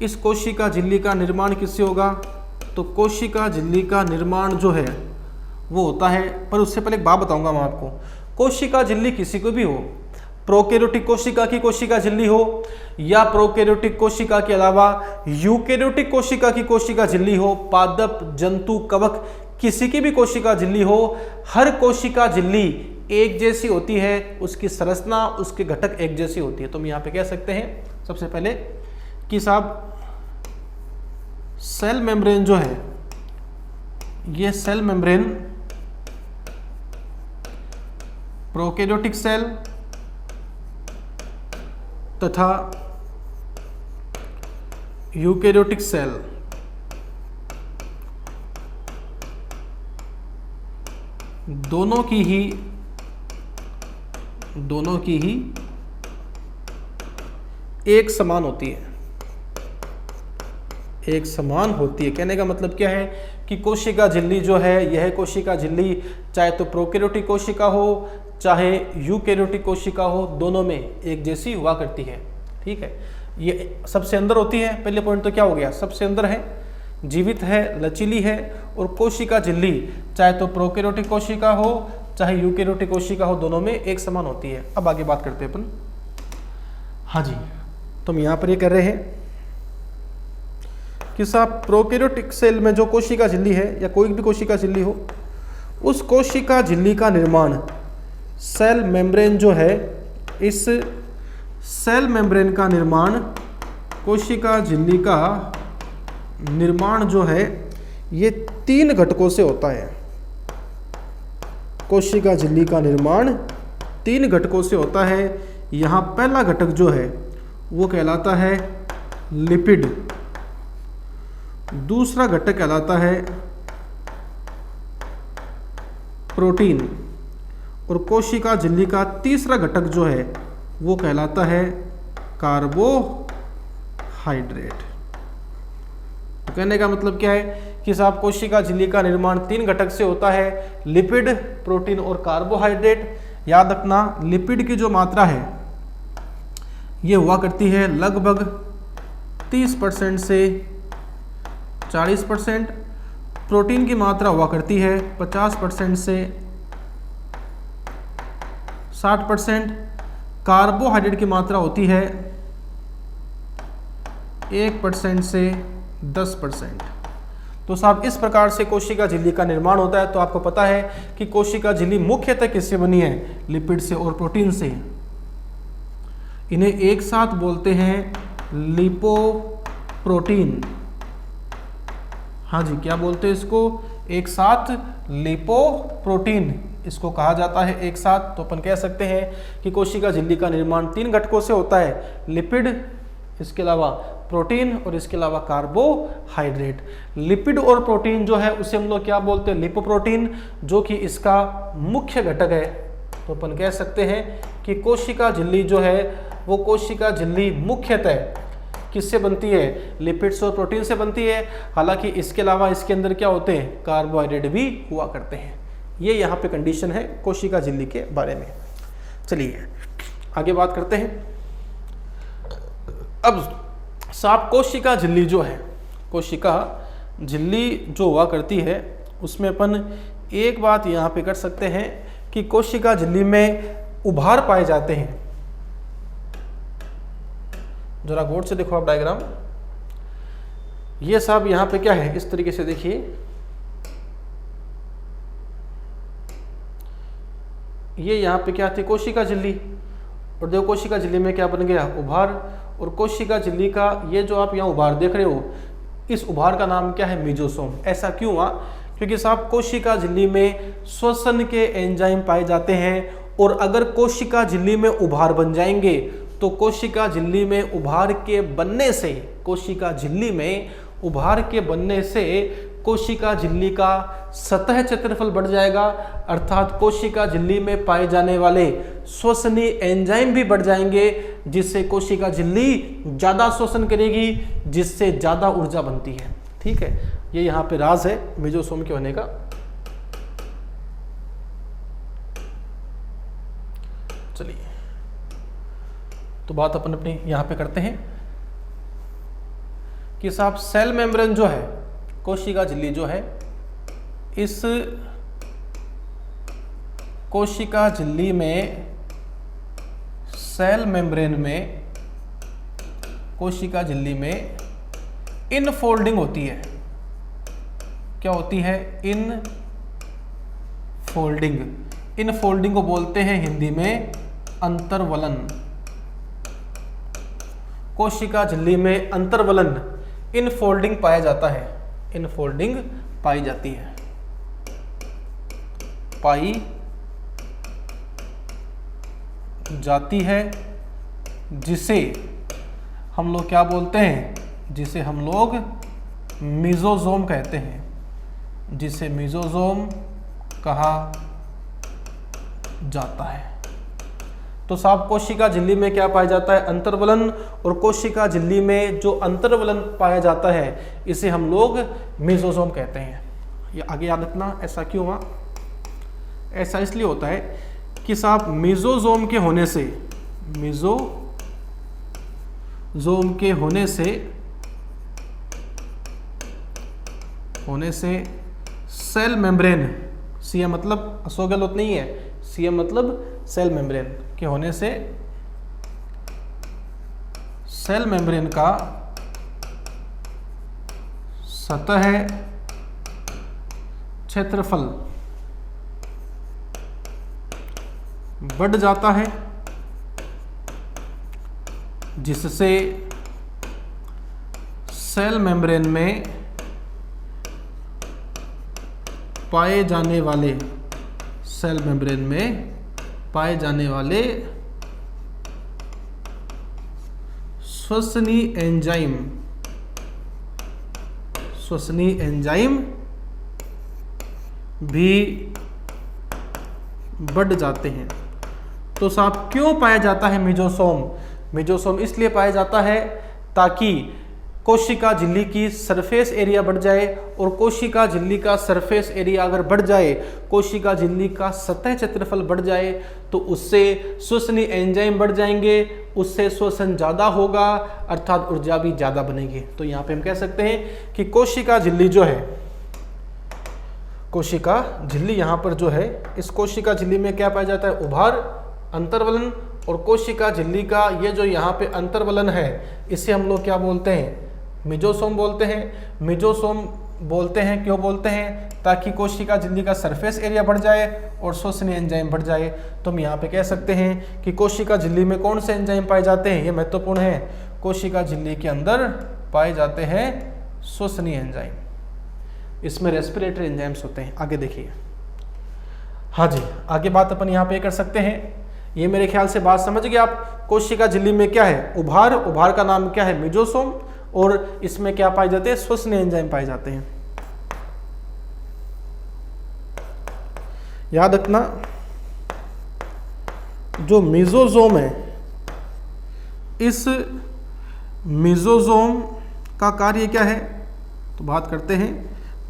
इस कोशिका झिल्ली का निर्माण किससे होगा? तो कोशिका झिल्ली का निर्माण जो है वो होता है, पर उससे पहले एक बात बताऊंगा मैं आपको। कोशिका झिल्ली किसी को भी हो, प्रोकैरियोटिक कोशिका की कोशिका झिल्ली हो या प्रोकैरियोटिक कोशिका के अलावा यूकैरियोटिक कोशिका की कोशिका झिल्ली हो, पादप, जंतु, कवक, किसी की भी कोशिका झिल्ली हो, हर कोशिका झिल्ली एक जैसी होती है, उसकी संरचना, उसके घटक एक जैसी होती है। तो हम यहाँ पे कह सकते हैं सबसे पहले कि साहब सेल मेम्ब्रेन जो है, ये सेल मेम्ब्रेन प्रोकैरियोटिक सेल तथा यूकैरियोटिक सेल दोनों की ही दोनों की ही एक समान होती है, एक समान होती है। कहने का मतलब क्या है कि कोशिका झिल्ली जो है, यह कोशिका झिल्ली चाहे तो प्रोकैरियोटिक कोशिका हो चाहे यूकैरियोटिक कोशिका हो, दोनों में एक जैसी हुआ करती है। ठीक है, ये सबसे अंदर होती है। पहले पॉइंट तो क्या हो गया, सबसे अंदर है, जीवित है, लचीली है, और कोशिका झिल्ली चाहे तो प्रोकैरियोटिक कोशिका हो चाहे यूकैरियोटिक कोशिका हो, दोनों में एक समान होती है। अब आगे बात करते हैं अपन। हाँ जी, तो हम यहाँ पर ये कर रहे हैं कि साहब प्रोकैरियोटिक सेल में जो कोशिका झिल्ली है या कोई भी कोशिका झिल्ली हो, उस कोशिका झिल्ली का निर्माण सेल मेम्ब्रेन जो है, इस सेल मेम्ब्रेन का निर्माण, कोशिका झिल्ली का निर्माण जो है ये 3 घटकों से होता है। कोशिका झिल्ली का निर्माण 3 घटकों से होता है। यहाँ पहला घटक जो है वो कहलाता है लिपिड, दूसरा घटक कहलाता है प्रोटीन, और कोशिका झिल्ली का तीसरा घटक जो है वो कहलाता है कार्बोहाइड्रेट। तो कहने का मतलब क्या है कि साहब कोशिका झिल्ली का निर्माण 3 घटक से होता है, लिपिड, प्रोटीन और कार्बोहाइड्रेट। याद रखना, लिपिड की जो मात्रा है ये हुआ करती है लगभग 30% से 40%, प्रोटीन की मात्रा हुआ करती है 50% से 60%, कार्बोहाइड्रेट की मात्रा होती है 1% से 10%। तो साहब इस प्रकार से कोशिका झिल्ली का निर्माण होता है। तो आपको पता है कि कोशिका झिल्ली मुख्यतः किससे बनी है, लिपिड से और प्रोटीन से। इन्हें एक साथ बोलते हैं लिपोप्रोटीन। हाँ जी, क्या बोलते हैं इसको, एक साथ लिपोप्रोटीन इसको कहा जाता है एक साथ। तो अपन कह सकते हैं कि कोशिका झिल्ली का निर्माण 3 घटकों से होता है, लिपिड, इसके अलावा प्रोटीन और इसके अलावा कार्बोहाइड्रेट। लिपिड और प्रोटीन जो है उसे हम लोग क्या बोलते हैं, लिपोप्रोटीन, जो कि इसका मुख्य घटक है। तो अपन कह सकते हैं कि कोशिका झिल्ली जो है वो कोशिका झिल्ली मुख्यतः किससे बनती है, लिपिड्स और प्रोटीन से बनती है। हालांकि इसके अलावा इसके अंदर क्या होते हैं, कार्बोहाइड्रेट भी हुआ करते हैं। ये यहाँ पे कंडीशन है कोशिका झिल्ली के बारे में। चलिए आगे बात करते हैं। अब साहब कोशिका झिल्ली जो है, कोशिका झिल्ली जो हुआ करती है उसमें अपन एक बात यहाँ पे कर सकते हैं कि कोशिका झिल्ली में उभार पाए जाते हैं। जरा गौर से देखो आप डायग्राम, ये साहब यहाँ पे क्या है, इस तरीके से देखिए, ये यहाँ पे क्या थी, कोशिका झिल्ली, और देखो कोशिका झिल्ली में क्या बन गया, उभार। और कोशिका झिल्ली का ये जो आप यहाँ उभार देख रहे हो, इस उभार का नाम क्या है, मेसोसोम। ऐसा क्यों हुआ, क्योंकि साहब कोशिका झिल्ली में श्वसन के एंजाइम पाए जाते हैं, और अगर कोशिका झिल्ली में उभार बन जाएंगे तो कोशिका झिल्ली में उभार के बनने से, कोशिका झिल्ली में उभार के बनने से कोशिका झिल्ली का सतह क्षेत्रफल बढ़ जाएगा, अर्थात कोशिका झिल्ली में पाए जाने वाले श्वसनीय एंजाइम भी बढ़ जाएंगे, जिससे कोशिका झिल्ली ज़्यादा श्वसन करेगी, जिससे ज़्यादा ऊर्जा बनती है। ठीक है, ये यहाँ पे राज है मेसोसोम के होने का। चलिए तो बात अपन अपनी यहाँ पे करते हैं कि साहब सेल मेम्ब्रेन जो है, कोशिका झिल्ली जो है, इस कोशिका झिल्ली में, सेल मेम्ब्रेन में, कोशिका झिल्ली में इनफोल्डिंग होती है। क्या होती है, इनफोल्डिंग। इनफोल्डिंग को बोलते हैं हिंदी में अंतर्वलन। कोशिका झिल्ली में अंतर्वलन, इनफोल्डिंग पाया जाता है, इनफोल्डिंग पाई जाती है, पाई जाती है, जिसे हम लोग क्या बोलते हैं, जिसे हम लोग मेसोसोम कहते हैं, जिसे मेसोसोम कहा जाता है। तो साहब कोशिका झिल्ली में क्या पाया जाता है, अंतर्वलन, और कोशिका झिल्ली में जो अंतर्वलन पाया जाता है इसे हम लोग मेसोसोम कहते हैं। ये आगे याद रखना, ऐसा क्यों हुआ, ऐसा इसलिए होता है कि साहब मेसोसोम के होने से, मेसोसोम के होने से सेल मेम्ब्रेन, सीएम मतलब असोगल नहीं है, सीएम मतलब सेल मेम्ब्रेन के होने से सेल मेम्ब्रेन का सतह क्षेत्रफल बढ़ जाता है, जिससे सेल मेम्ब्रेन में पाए जाने वाले, सेल मेम्ब्रेन में पाए जाने वाले श्वसनीय एंजाइम भी बढ़ जाते हैं। तो साहब क्यों पाया जाता है मेसोसोम, मेसोसोम इसलिए पाया जाता है ताकि कोशिका झिल्ली की सरफेस एरिया बढ़ जाए, और कोशिका झिल्ली का सरफेस एरिया अगर बढ़ जाए, कोशिका झिल्ली का सतह क्षेत्रफल बढ़ जाए, तो उससे श्वसनीय एंजाइम बढ़ जाएंगे, उससे श्वसन ज़्यादा होगा, अर्थात ऊर्जा भी ज़्यादा बनेगी। तो यहाँ पे हम कह सकते हैं कि कोशिका झिल्ली जो है, कोशिका झिल्ली यहाँ पर जो है, इस कोशिका झिल्ली में क्या पाया जाता है, उभार, अंतर्वलन, और कोशिका झिल्ली का ये जो यहाँ पे अंतर्वलन है इसे हम लोग क्या बोलते हैं, मेसोसोम बोलते हैं। मेसोसोम बोलते हैं, क्यों बोलते हैं, ताकि कोशिका झिल्ली का सरफेस एरिया बढ़ जाए और श्वसनीय एंजाइम बढ़ जाए। तो हम यहाँ पे कह सकते हैं कि कोशिका झिल्ली में कौन से एंजाइम पाए जाते हैं, ये महत्वपूर्ण है, कोशिका झिल्ली के अंदर पाए जाते हैं श्वसनीय एंजाइम, इसमें रेस्पिरेटरी एंजाइम्स होते हैं। आगे देखिए, हाँ जी, आगे बात अपन यहाँ पे कर सकते हैं। ये मेरे ख्याल से बात समझ गए आप। कोशिका झिल्ली में क्या है, उभार, उभार का नाम क्या है, मेसोसोम, और इसमें क्या पाए जाते हैं, श्वसनीय एंजाइम पाए जाते हैं। याद रखना, जो मेसोसोम है, इस मेसोसोम का कार्य क्या है, तो बात करते हैं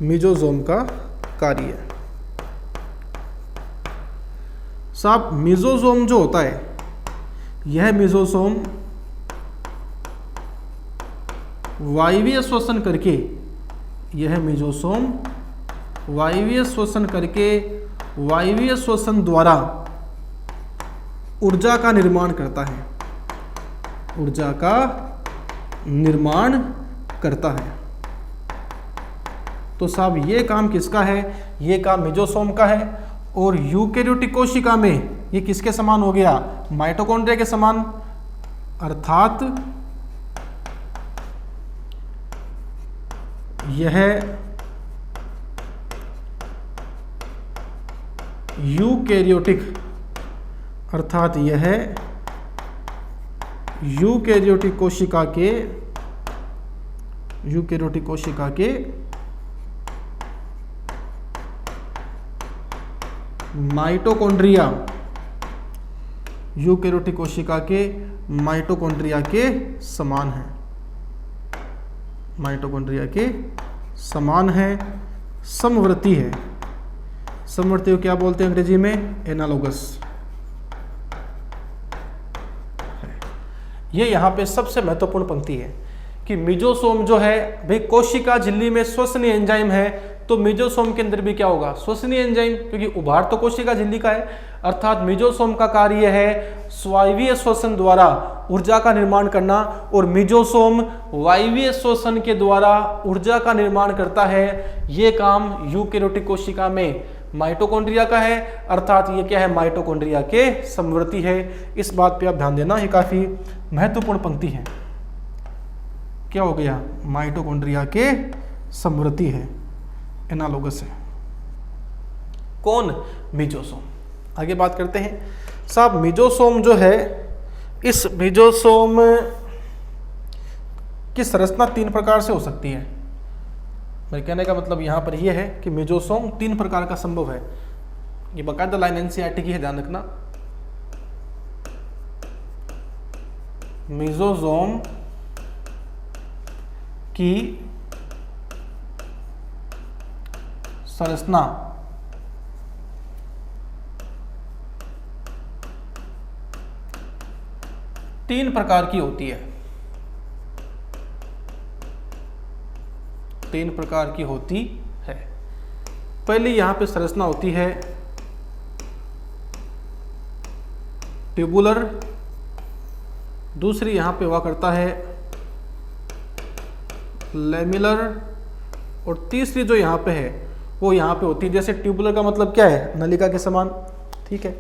मेसोसोम का कार्य। साहब मेसोसोम जो होता है, यह मेसोसोम वायवीय श्वसन करके, यह मेसोसोम वायवीय श्वसन करके, वायवीय श्वसन द्वारा ऊर्जा का निर्माण करता है, ऊर्जा का निर्माण करता है। तो साहब ये काम किसका है, ये काम मेसोसोम का है। और यूकेरियोटिक कोशिका में ये किसके समान हो गया, माइटोकॉन्ड्रिया के समान, अर्थात यह यूकेरियोटिक, अर्थात यह यूकेरियोटिक कोशिका के माइटोकॉन्ड्रिया, यूकेरियोटिक कोशिका के माइटोकॉन्ड्रिया के समान है, माइटोकॉन्ड्रिया के समान है, समवर्ती है। समवर्ती को क्या बोलते हैं अंग्रेजी में, एनालोगस। ये यहाँ पे सबसे महत्वपूर्ण पंक्ति है कि मेसोसोम जो है भाई, कोशिका झिल्ली में श्वसनीय एंजाइम है, तो मेसोसोम के अंदर भी क्या होगा, श्वसनीय एंजाइम, क्योंकि उभार तो कोशिका झिल्ली का है। अर्थात मेसोसोम का कार्य है स्वायवीय श्वसन द्वारा ऊर्जा का निर्माण करना, और मेसोसोम वायवीय श्वसन के द्वारा ऊर्जा का निर्माण करता है। ये काम यूकेरियोटिक कोशिका में माइटोकॉन्ड्रिया का है, अर्थात ये क्या है, माइटोकॉन्ड्रिया के समवर्ती है। इस बात पे आप ध्यान देना, ये काफी महत्वपूर्ण पंक्ति है। क्या हो गया, माइटोकॉन्ड्रिया के समवर्ती है, एनालोगस है। कौन, मेसोसोम। आगे बात करते हैं साहब, मेसोसोम जो है, इस मेसोसोम की संरचना 3 प्रकार से हो सकती है। मेरे कहने का मतलब यहाँ पर यह है कि मेसोसोम 3 प्रकार का संभव है। ये बाकायदा लाइन एनसीईआरटी की है, ध्यान रखना। मेसोसोम की संरचना तीन प्रकार की होती है। तीन प्रकार की होती है। पहली यहां पे संरचना होती है ट्यूबुलर, दूसरी यहां पे हुआ करता है लैमिलर, और तीसरी जो यहां पे है वो यहां पे होती है, जैसे ट्यूबुलर का मतलब क्या है, नलिका के समान, ठीक है।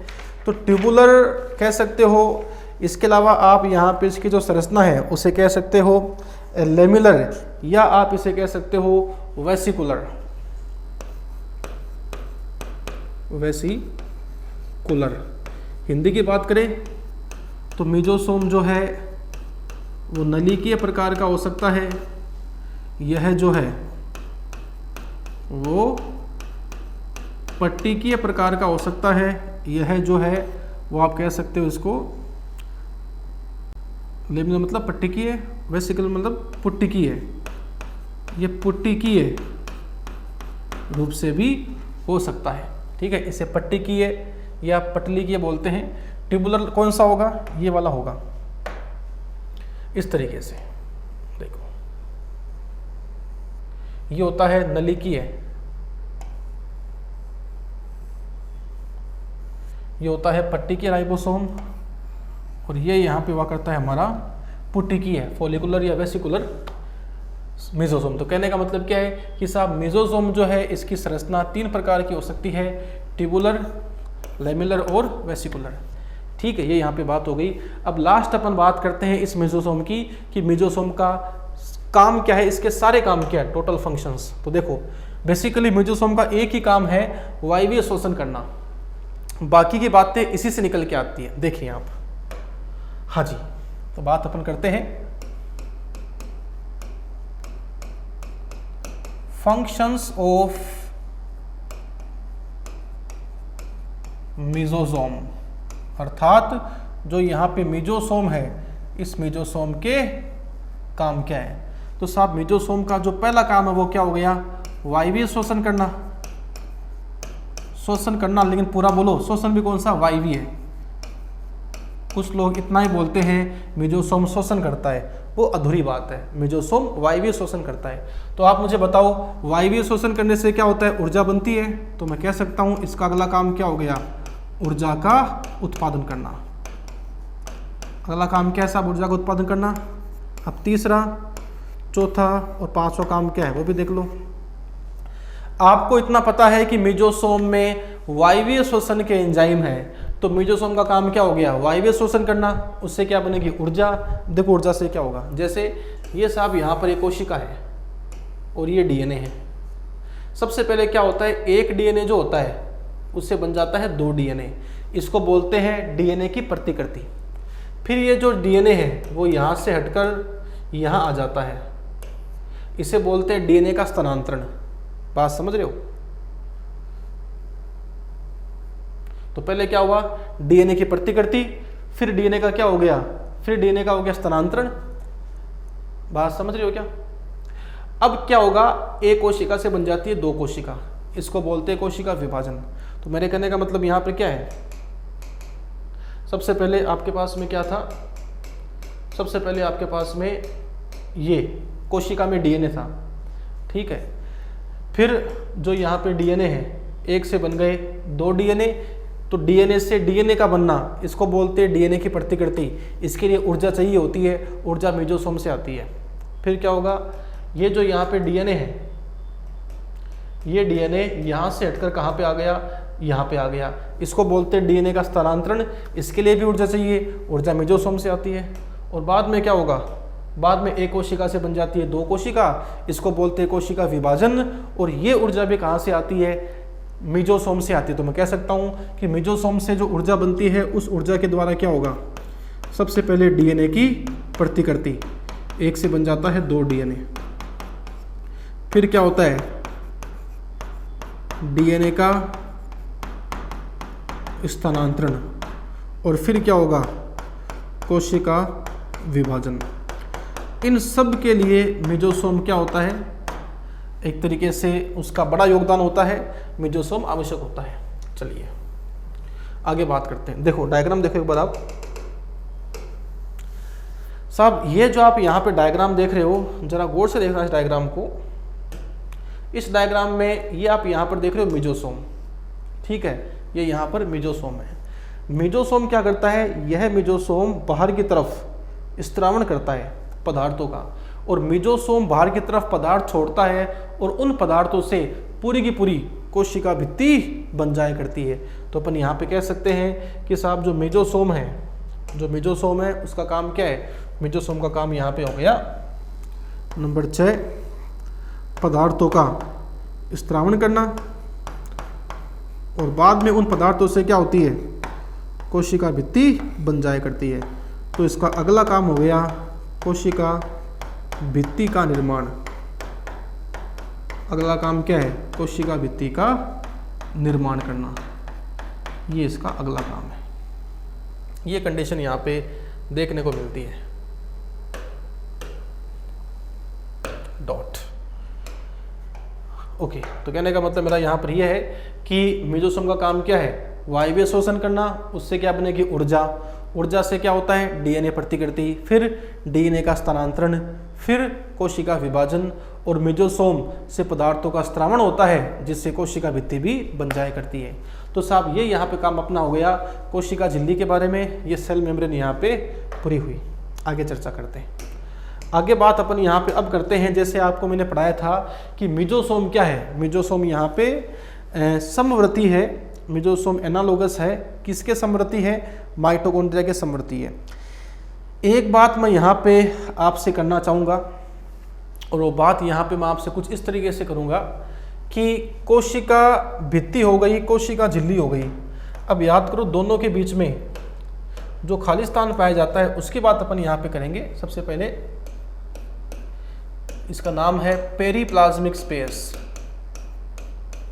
तो ट्यूबुलर कह सकते हो। इसके अलावा आप यहाँ पे इसकी जो संरचना है उसे कह सकते हो लैमिलर, या आप इसे कह सकते हो वेसिकुलर। वेसिकुलर हिंदी की बात करें तो मेसोसोम जो है वो नलिकीय प्रकार का हो सकता है, यह जो है वो पट्टिकीय प्रकार का हो सकता है, यह जो है वो आप कह सकते हो इसको लेमिनर मतलब पट्टिकीय, वेसिकुलर मतलब पुट्टिकीय। ये पुट्टिकीय रूप से भी हो सकता है, ठीक है। इसे पट्टिकीय या पटलीकीय बोलते हैं। ट्यूबुलर कौन सा होगा, ये वाला होगा, इस तरीके से देखो, ये होता है नलिकीय, ये होता है पट्टिकीय राइबोसोम, और ये यहाँ पे हुआ करता है हमारा पुट्टिकीय फॉलिकुलर या वेसिकुलर मेसोसोम। तो कहने का मतलब क्या है कि साहब मेसोसोम जो है इसकी संरचना तीन प्रकार की हो सकती है, ट्यूबुलर, लैमिलर और वेसिकुलर, ठीक है। ये यहाँ पे बात हो गई। अब लास्ट अपन बात करते हैं इस मेसोसोम की कि मेसोसोम का काम क्या है, इसके सारे काम क्या है, टोटल फंक्शंस। तो देखो बेसिकली मेसोसोम का एक ही काम है, वायवीय शोषण करना, बाकी की बातें इसी से निकल के आती है। देखिए आप, हाँ जी, तो बात अपन करते हैं फंक्शंस ऑफ मेसोसोम, अर्थात जो यहाँ पे मेसोसोम है, इस मेसोसोम के काम क्या है। तो साहब मेसोसोम का जो पहला काम है वो क्या हो गया, वायवीय शोषण करना। शोषण करना, लेकिन पूरा बोलो, शोषण भी कौन सा, वायवीय है। कुछ लोग इतना ही बोलते हैं मेसोसोम शोषण करता है, वो अधूरी बात है। मेसोसोम वायवीय शोषण करता है। तो आप मुझे बताओ वायवीय शोषण करने से क्या होता है, ऊर्जा बनती है। तो मैं कह सकता हूं इसका अगला काम क्या हो गया, ऊर्जा का उत्पादन करना। अगला काम क्या है साहब, ऊर्जा का उत्पादन करना। अब तीसरा, चौथा और पांचवा काम क्या है वो भी देख लो। आपको इतना पता है कि मेसोसोम में वायवीय शोषण के एंजाइम है, तो मेसोसोम का काम क्या हो गया, वायवीय शोषण करना। उससे क्या बनेगी, ऊर्जा। देखो ऊर्जा से क्या होगा, जैसे ये साहब यहाँ पर एक कोशिका है और ये डीएनए है। सबसे पहले क्या होता है, एक डीएनए जो होता है उससे बन जाता है दो डीएनए, इसको बोलते हैं डीएनए की प्रतिकृति। फिर ये जो डीएनए है वो यहाँ से हटकर यहाँ आ जाता है, इसे बोलते हैं डीएनए का स्थानांतरण। बात समझ रहे हो। तो पहले क्या हुआ, डीएनए की प्रतिकृति, फिर डीएनए का क्या हो गया, फिर डीएनए का हो गया स्थानांतरण। बात समझ रहे हो क्या। अब क्या होगा, एक कोशिका से बन जाती है दो कोशिका, इसको बोलते हैं कोशिका विभाजन। तो मेरे कहने का मतलब यहाँ पे क्या है, सबसे पहले आपके पास में क्या था, सबसे पहले आपके पास में ये कोशिका में डीएनए था, ठीक है। फिर जो यहाँ पे डीएनए है, एक से बन गए दो डीएनए, तो डीएनए से डीएनए का बनना, इसको बोलते हैं डीएनए की प्रतिकृति। इसके लिए ऊर्जा चाहिए होती है, ऊर्जा मेसोसोम से आती है। फिर क्या होगा, ये जो यहाँ पे डीएनए है, ये डीएनए यहाँ से हटकर कहाँ पे आ गया, यहाँ पे आ गया, इसको बोलते हैं डीएनए का स्थानांतरण। इसके लिए भी ऊर्जा चाहिए, ऊर्जा मेसोसोम से आती है। और बाद में क्या होगा, बाद में एक कोशिका से बन जाती है दो कोशिका, इसको बोलते हैं कोशिका विभाजन। और ये ऊर्जा भी कहाँ से आती है, मेसोसोम से आती है। तो मैं कह सकता हूँ कि मेसोसोम से जो ऊर्जा बनती है, उस ऊर्जा के द्वारा क्या होगा, सबसे पहले डीएनए की प्रतिकृति, एक से बन जाता है दो डीएनए। फिर क्या होता है, डीएनए का स्थानांतरण। और फिर क्या होगा, कोशिका विभाजन। इन सब के लिए मेजोसोम क्या होता है, एक तरीके से उसका बड़ा योगदान होता है, मेजोसोम आवश्यक होता है। चलिए आगे बात करते हैं। देखो डायग्राम देखो एक बार आप साहब, ये जो आप यहाँ पे डायग्राम देख रहे हो, जरा गौर से देखना इस डायग्राम को। इस डायग्राम में ये आप यहाँ पर देख रहे हो मेजोसोम, ठीक है, ये यहाँ पर मेजोसोम है। मेजोसोम क्या करता है, यह मेजोसोम बाहर की तरफ स्त्रावण करता है पदार्थों का, और मेजोसोम बाहर की तरफ पदार्थ छोड़ता है और उन पदार्थों से पूरी की पूरी कोशिका भित्ति बन जाया करती है। तो अपन यहाँ पे कह सकते हैं कि साहब जो मेजोसोम है उसका काम क्या है, मेजोसोम का काम यहाँ पे हो गया नंबर 6, पदार्थों का स्त्रावण करना, और बाद में उन पदार्थों से क्या होती है, कोशिका भित्ति बन जाया करती है। तो इसका अगला काम हो गया कोशिका भित्ति का निर्माण। अगला काम क्या है, कोशिका भित्ति का निर्माण करना, ये इसका अगला काम है। ये कंडीशन यहाँ पे देखने को मिलती है। डॉट ओके, तो कहने का मतलब मेरा यहाँ पर यह है कि मेजोसोम का काम क्या है, वायवीय शोषण करना, उससे क्या बनेगी ऊर्जा, ऊर्जा से क्या होता है डीएनए प्रतिकृति, फिर डीएनए का स्थानांतरण, फिर कोशिका विभाजन, और मेजोसोम से पदार्थों का स्त्रावण होता है जिससे कोशिका भित्ति भी बन जाया करती है। तो साहब ये यहाँ पे काम अपना हो गया कोशिका झिल्ली के बारे में, ये सेल मेम्ब्रेन यहाँ पे पूरी हुई। आगे चर्चा करते हैं। आगे बात अपन यहाँ पे अब करते हैं, जैसे आपको मैंने पढ़ाया था कि मेजोसोम क्या है, मेजोसोम यहाँ पे समवर्ती है, मेजोसोम एनालोगस है, किसके समवर्ती है, माइटोकॉन्ड्रिया के समवर्ती है। एक बात मैं यहाँ पे आपसे करना चाहूँगा, और वो बात यहाँ पे मैं आपसे कुछ इस तरीके से करूँगा कि कोशिका भित्ति हो गई, कोशिका झिल्ली हो गई। अब याद करो दोनों के बीच में जो खाली स्थान पाया जाता है उसकी बात अपन यहाँ पे करेंगे। सबसे पहले इसका नाम है periplasmic space,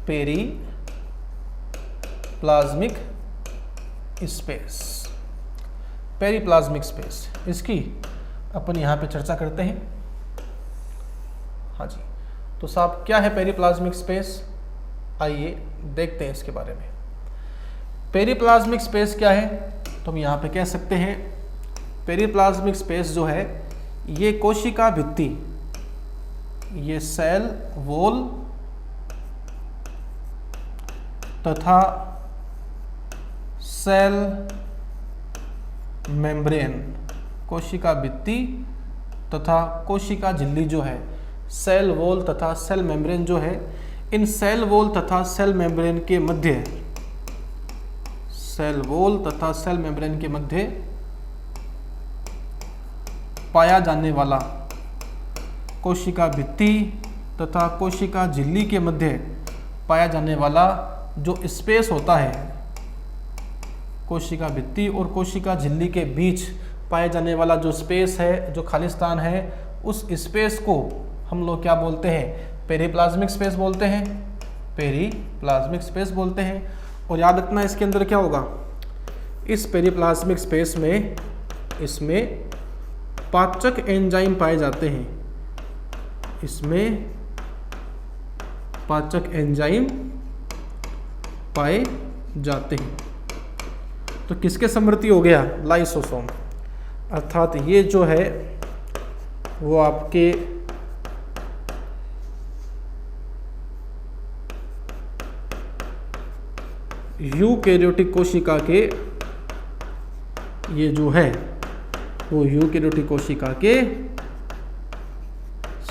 periplasmic space, periplasmic space, इसकी अपन यहाँ पे चर्चा करते हैं। हाँ जी, तो साहब क्या है पेरीप्लाज्मिक स्पेस, आइए देखते हैं इसके बारे में। पेरीप्लाज्मिक स्पेस क्या है, तो हम यहाँ पे कह सकते हैं पेरीप्लाज्मिक स्पेस जो है ये कोशिका भित्ति, ये सेल वॉल तथा सेल मेम्ब्रेन, कोशिका भित्ति तथा कोशिका झिल्ली जो है, सेल वॉल तथा सेल मेम्ब्रेन जो है, इन सेल वॉल तथा सेल मेम्ब्रेन के मध्य, सेल वॉल तथा सेल मेम्ब्रेन के मध्य पाया जाने वाला, कोशिका भित्ति तथा कोशिका झिल्ली के मध्य पाया जाने वाला जो स्पेस होता है, कोशिका भित्ति और कोशिका झिल्ली के बीच पाया जाने वाला जो स्पेस है, जो खाली स्थान है, उस स्पेस को हम लोग क्या बोलते हैं, पेरीप्लाज्मिक स्पेस बोलते हैं, पेरीप्लाज्मिक स्पेस बोलते हैं। और याद रखना इसके अंदर क्या होगा, इस पेरीप्लाज्मिक स्पेस में इसमें पाचक एंजाइम पाए जाते हैं, इसमें पाचक एंजाइम पाए जाते हैं। तो किसके समवर्ती हो गया, लाइसोसोम, अर्थात ये जो है वो आपके यूकैरियोटिक कोशिका के, ये जो है वो यूकैरियोटिक कोशिका के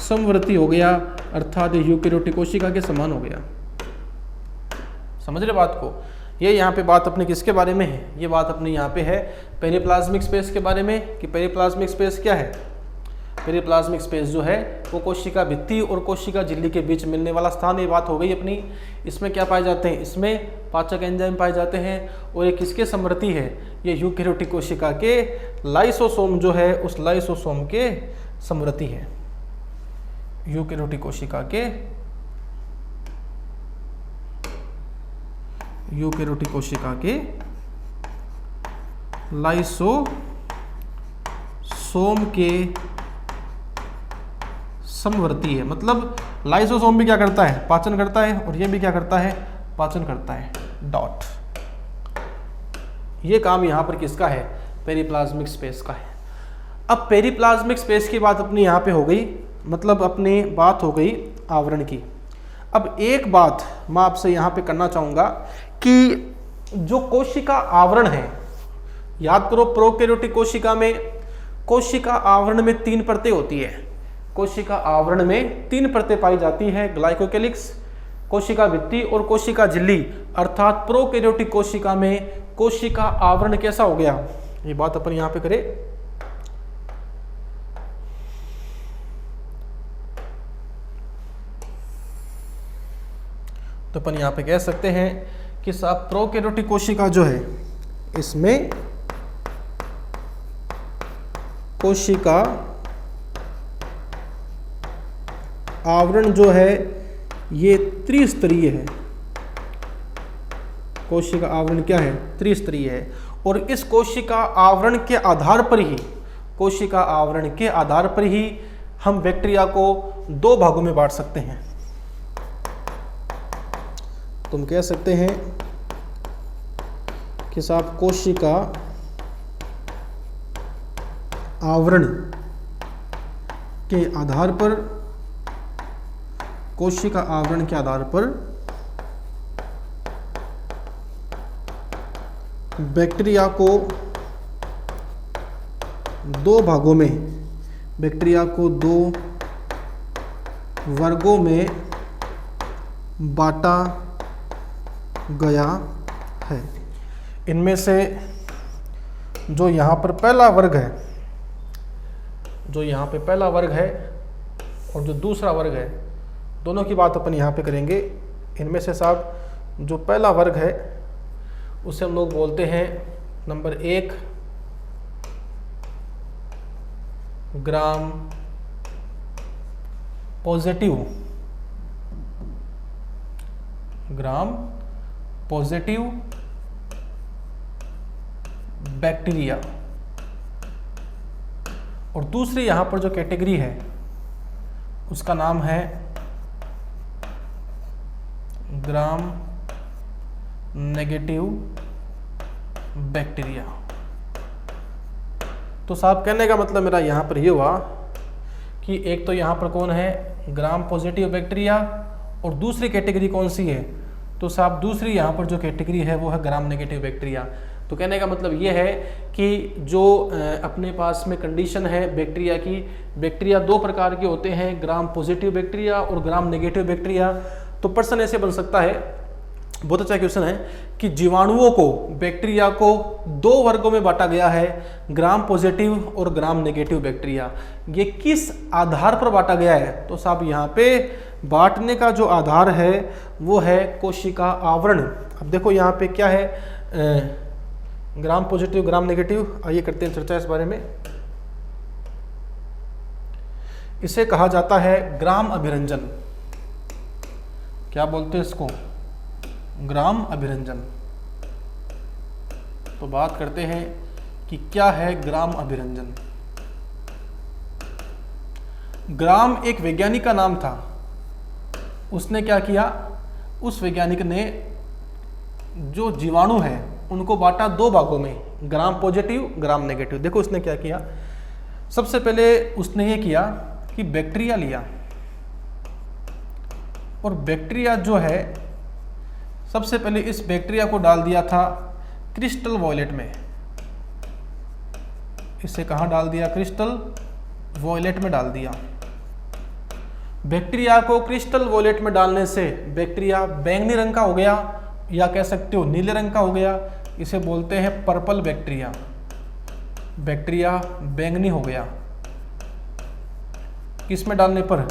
समवर्ती हो गया, अर्थात यूकैरियोटिक कोशिका के समान हो गया। समझ रहे बात को, ये यहाँ पे बात अपने किसके बारे में है, ये बात अपने यहाँ पे है पेरीप्लाज्मिक स्पेस के बारे में, कि पेरीप्लाज्मिक स्पेस क्या है, पेरीप्लाज्मिक स्पेस जो है वो कोशिका भित्ति और कोशिका झिल्ली के बीच मिलने वाला स्थान, ये बात हो गई अपनी। इसमें क्या पाए जाते हैं, इसमें पाचक एंजाइम पाए जाते हैं, और ये किसके समवर्ती है, ये यूकैरियोटिक कोशिका के लाइसोसोम जो है उस लाइसोसोम के समवर्ती है, यूकैरियोटिक कोशिका के, यूकैरियोटिक कोशिका के लाइसोसोम सोम के समवर्ती है। मतलब लाइसोसोम भी क्या करता है, पाचन करता है, और ये भी क्या करता है, पाचन करता है। डॉट। ये काम यहाँ पर किसका है, पेरिप्लाज्मिक स्पेस का है। अब पेरिप्लाज्मिक स्पेस की बात अपनी यहाँ पे हो गई, मतलब अपनी बात हो गई आवरण की। अब एक बात मैं आपसे यहाँ पे करना चाहूँगा कि जो कोशिका आवरण है, याद करो प्रोकैरियोटिक कोशिका आवरण में 3 परतें होती है। कोशिका आवरण में 3 परतें पाई जाती है, ग्लाइकोकेलिक्स, कोशिका भित्ति और कोशिका झिल्ली। अर्थात प्रोकैरियोटिक कोशिका में कोशिका आवरण कैसा हो गया, ये बात अपन यहाँ पे करें। तो अपन यहाँ पे कह सकते हैं कि साहब प्रोकैरियोटिक कोशिका जो है, इसमें कोशिका आवरण जो है ये त्रिस्तरीय है। कोशिका आवरण क्या है, त्रिस्तरीय है। और इस कोशिका आवरण के आधार पर ही हम बैक्टीरिया को 2 भागों में बांट सकते हैं। तुम कह सकते हैं कि साहब कोशिका आवरण के आधार पर बैक्टीरिया को 2 भागों में, बैक्टीरिया को 2 वर्गों में बांटा गया है। इनमें से जो यहाँ पर पहला वर्ग है, और जो दूसरा वर्ग है, दोनों की बात अपन यहाँ पे करेंगे। इनमें से साहब जो पहला वर्ग है उसे हम लोग बोलते हैं नंबर 1 ग्राम पॉजिटिव बैक्टीरिया, और दूसरी यहाँ पर जो कैटेगरी है उसका नाम है ग्राम नेगेटिव बैक्टीरिया। तो साहब कहने का मतलब मेरा यहाँ पर ये हुआ कि एक तो यहाँ पर कौन है, ग्राम पॉजिटिव बैक्टीरिया, और दूसरी कैटेगरी कौन सी है, तो साहब दूसरी यहाँ पर जो कैटेगरी है वो है ग्राम नेगेटिव बैक्टीरिया। तो कहने का मतलब ये है कि जो अपने पास में कंडीशन है बैक्टीरिया की, बैक्टीरिया 2 प्रकार के होते हैं, ग्राम पॉजिटिव बैक्टीरिया और ग्राम नेगेटिव बैक्टीरिया। तो प्रश्न ऐसे बन सकता है, बहुत अच्छा क्वेश्चन है, कि जीवाणुओं को, बैक्टीरिया को 2 वर्गों में बांटा गया है, ग्राम पॉजिटिव और ग्राम नेगेटिव बैक्टीरिया। ये किस आधार पर बांटा गया है, तो साहब यहाँ पे बांटने का जो आधार है वो है कोशिका आवरण। अब देखो यहाँ पे क्या है, ग्राम पॉजिटिव ग्राम नेगेटिव, आइए करते हैं चर्चा इस बारे में। इसे कहा जाता है ग्राम अभिरंजन। क्या बोलते हैं इसको, ग्राम अभिरंजन। तो बात करते हैं कि क्या है ग्राम अभिरंजन। ग्राम एक वैज्ञानिक का नाम था। उसने क्या किया, उस वैज्ञानिक ने जो जीवाणु है उनको बांटा 2 भागों में, ग्राम पॉजिटिव ग्राम नेगेटिव। देखो उसने क्या किया, सबसे पहले उसने ये किया कि बैक्टीरिया लिया, और बैक्टीरिया जो है सबसे पहले इस बैक्टीरिया को डाल दिया था क्रिस्टल वॉयलेट में। इसे कहाँ डाल दिया, क्रिस्टल वॉयलेट में डाल दिया। बैक्टीरिया को क्रिस्टल वॉयलेट में डालने से बैक्टीरिया बैंगनी रंग का हो गया, या कह सकते हो नीले रंग का हो गया। इसे बोलते हैं पर्पल बैक्टीरिया। बैक्टीरिया बैंगनी हो गया किस में डालने पर,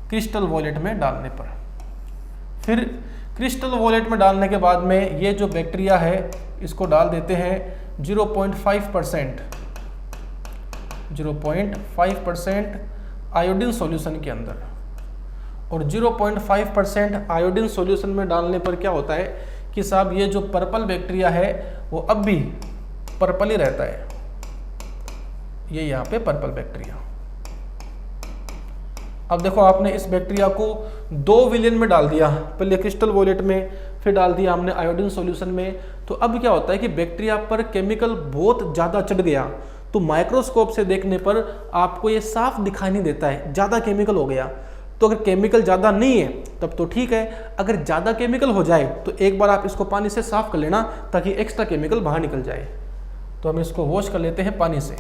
क्रिस्टल वॉयलेट में डालने पर। फिर क्रिस्टल वॉयलेट में डालने के बाद में ये जो बैक्टीरिया है इसको डाल देते हैं 0.5% आयोडीन सॉल्यूशन के अंदर। और 0.5% आयोडीन सॉल्यूशन में डालने पर क्या होता है कि साहब ये जो पर्पल बैक्टीरिया है वो अब भी पर्पल ही रहता है। ये यहाँ पे पर्पल बैक्टीरिया। अब देखो आपने इस बैक्टीरिया को 2 विलियन में डाल दिया, पहले क्रिस्टल वॉलेट में, फिर डाल दिया हमने आयोडीन सॉल्यूशन में। तो अब क्या होता है कि बैक्टीरिया पर केमिकल बहुत ज़्यादा चढ़ गया, तो माइक्रोस्कोप से देखने पर आपको ये साफ दिखाई नहीं देता है, ज़्यादा केमिकल हो गया। तो अगर केमिकल ज़्यादा नहीं है तब तो ठीक है, अगर ज़्यादा केमिकल हो जाए तो एक बार आप इसको पानी से साफ कर लेना ताकि एक्स्ट्रा केमिकल बाहर निकल जाए। तो हम इसको वॉश कर लेते हैं पानी से,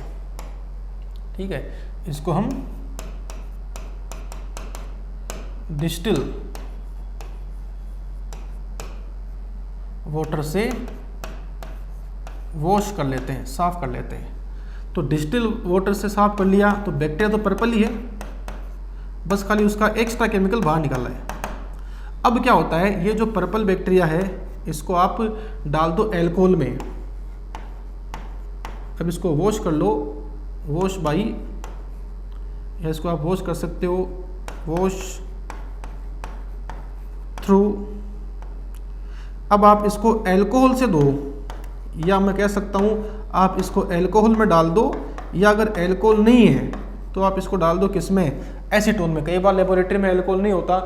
ठीक है। इसको हम डिस्टिल वाटर से वॉश कर लेते हैं, साफ कर लेते हैं। तो डिस्टिल वाटर से साफ कर लिया तो बैक्टीरिया तो पर्पल ही है, बस खाली उसका एक्स्ट्रा केमिकल बाहर निकाला है। अब क्या होता है, ये जो पर्पल बैक्टीरिया है इसको आप डाल दो एल्कोहल में। अब इसको वॉश कर लो, वॉश बाई, या इसको आप वॉश कर सकते हो वॉश थ्रू। अब आप इसको अल्कोहल से धो, या मैं कह सकता हूँ आप इसको अल्कोहल में डाल दो, या अगर अल्कोहल नहीं है तो आप इसको डाल दो किस में, एसीटोन में। कई बार लेबोरेटरी में अल्कोहल नहीं होता,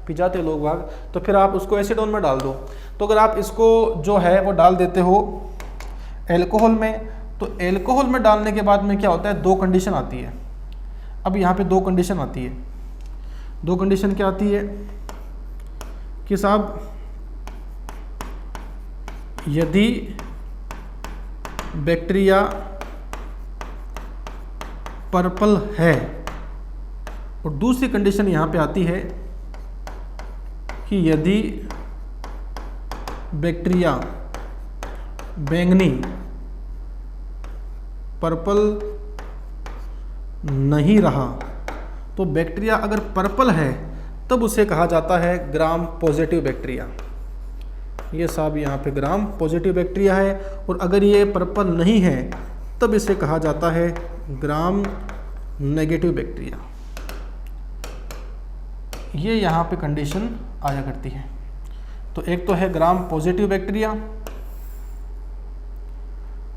पी जाते लोग बाग, तो फिर आप उसको एसीटोन में डाल दो। तो अगर आप इसको जो है वो डाल देते हो अल्कोहल में, तो अल्कोहल में डालने के बाद में क्या होता है, 2 कंडीशन आती है। अब यहाँ पे 2 कंडीशन आती है। 2 कंडीशन क्या आती है कि साहब यदि बैक्टीरिया पर्पल है, और दूसरी कंडीशन यहाँ पे आती है कि यदि बैक्टीरिया बैंगनी पर्पल नहीं रहा, तो बैक्टीरिया अगर पर्पल है तब उसे कहा जाता है ग्राम पॉजिटिव बैक्टीरिया। ये साहब यहाँ पे ग्राम पॉजिटिव बैक्टीरिया है, और अगर ये पर्पल नहीं है तब इसे कहा जाता है ग्राम नेगेटिव बैक्टीरिया। ये यहाँ पे कंडीशन आया करती है। तो एक तो है ग्राम पॉजिटिव बैक्टीरिया,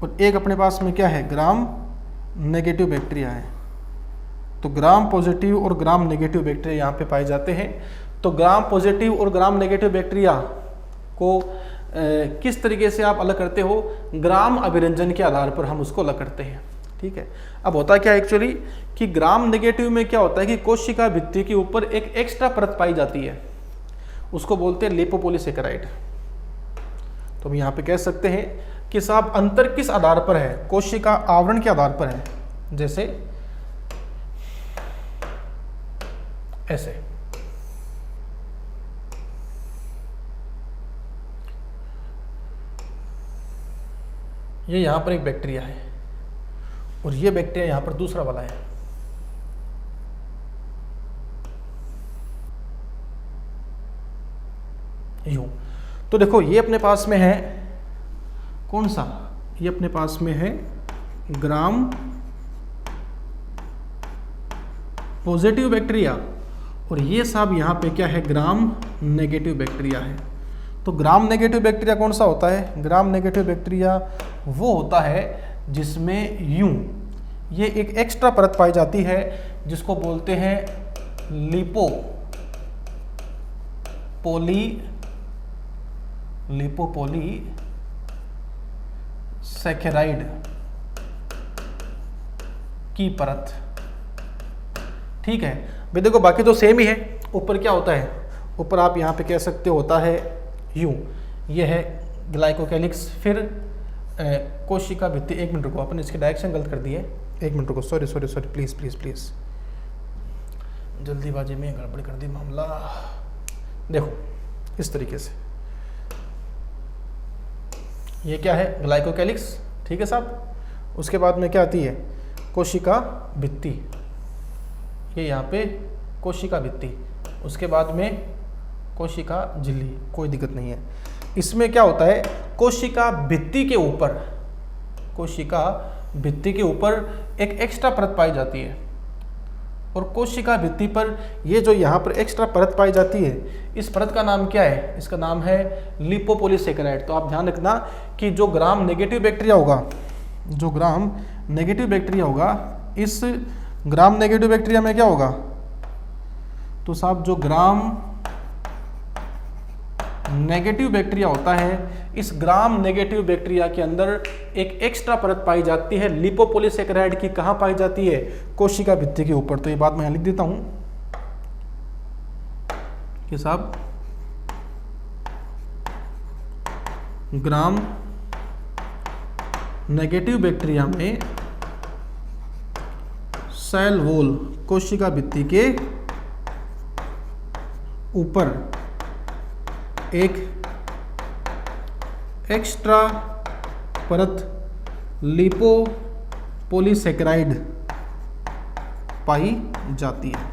और एक अपने पास में क्या है, ग्राम नेगेटिव बैक्टीरिया है। तो ग्राम पॉजिटिव और ग्राम नेगेटिव बैक्टीरिया यहाँ पे पाए जाते हैं। तो ग्राम पॉजिटिव और ग्राम नेगेटिव बैक्टीरिया को किस तरीके से आप अलग करते हो, ग्राम अभिरंजन के आधार पर हम उसको अलग करते हैं, ठीक है। अब होता क्या एक्चुअली कि ग्राम नेगेटिव में क्या होता है कि कोशिका भित्ति के ऊपर एक एक्स्ट्रा परत पाई जाती है, उसको बोलते हैं लिपोपोलीसेकेराइड। तो हम यहाँ पे कह सकते हैं कि साहब अंतर किस आधार पर है, कोशिका आवरण के आधार पर है। जैसे ऐसे, ये यहां पर एक बैक्टीरिया है, और ये बैक्टीरिया यहां पर दूसरा वाला है। यूं तो देखो ये अपने पास में है कौन सा, ये अपने पास में है ग्राम पॉजिटिव बैक्टीरिया, और ये साहब यहाँ पे क्या है, ग्राम नेगेटिव बैक्टीरिया है। तो ग्राम नेगेटिव बैक्टीरिया कौन सा होता है, ग्राम नेगेटिव बैक्टीरिया वो होता है जिसमें यूं ये एक एक्स्ट्रा परत पाई जाती है जिसको बोलते हैं लिपोपोलीसेकेराइड की परत, ठीक है भाई। देखो बाकी तो सेम ही है। ऊपर क्या होता है, ऊपर आप यहाँ पे कह सकते हो होता है यूं, ये है ग्लाइकोकैलिक्स, फिर कोशिका भित्ति। 1 मिनट रुको, अपन इसके डायरेक्शन गलत कर दिए, 1 मिनट रुको, सॉरी प्लीज़ जल्दीबाजी में गड़बड़ कर दी मामला। देखो इस तरीके से, ये क्या है, ग्लाइकोकैलिक्स, ठीक है साहब। उसके बाद में क्या आती है, कोशिका भित्ति, ये यहाँ पे कोशिका भित्ति, उसके बाद में कोशिका झिल्ली, कोई दिक्कत नहीं है। इसमें क्या होता है, कोशिका भित्ति के ऊपर एक एक्स्ट्रा परत पाई जाती है, और कोशिका भित्ति पर ये जो यहाँ पर एक्स्ट्रा परत पाई जाती है, इस परत का नाम क्या है, इसका नाम है लिपोपोलीसेकेराइड। तो आप ध्यान रखना कि जो ग्राम नेगेटिव बैक्टीरिया होगा, इस ग्राम नेगेटिव बैक्टीरिया में क्या होगा, तो साहब जो ग्राम नेगेटिव बैक्टीरिया होता है, इस ग्राम नेगेटिव बैक्टीरिया के अंदर एक एक्स्ट्रा परत पाई जाती है लिपोपोलीसेकेराइड की। कहाँ पाई जाती है, कोशिका भित्ति के ऊपर। तो ये बात मैं यहाँ लिख देता हूँ कि साहब ग्राम नेगेटिव बैक्टीरिया में सेल वॉल, कोशिका भित्ति के ऊपर एक एक्स्ट्रा परत लिपोपोलीसेकेराइड पाई जाती है।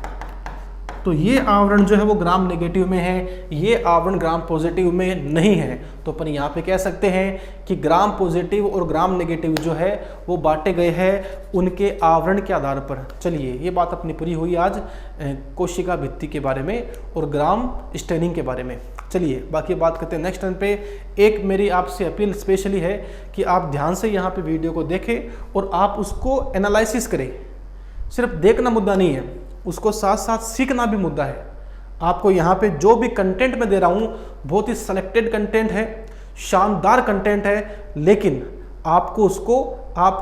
तो ये आवरण जो है वो ग्राम नेगेटिव में है, ये आवरण ग्राम पॉजिटिव में नहीं है। तो अपन यहाँ पे कह सकते हैं कि ग्राम पॉजिटिव और ग्राम नेगेटिव जो है वो बांटे गए हैं उनके आवरण के आधार पर। चलिए ये बात अपनी पूरी हुई आज कोशिका भित्ति के बारे में और ग्राम स्टेनिंग के बारे में। चलिए बाकी बात करते हैं नेक्स्ट टर्न पे। एक मेरी आपसे अपील स्पेशली है कि आप ध्यान से यहाँ पे वीडियो को देखें और आप उसको एनालिसिस करें। सिर्फ देखना मुद्दा नहीं है, उसको साथ साथ सीखना भी मुद्दा है। आपको यहाँ पे जो भी कंटेंट मैं दे रहा हूँ बहुत ही सिलेक्टेड कंटेंट है, शानदार कंटेंट है, लेकिन आपको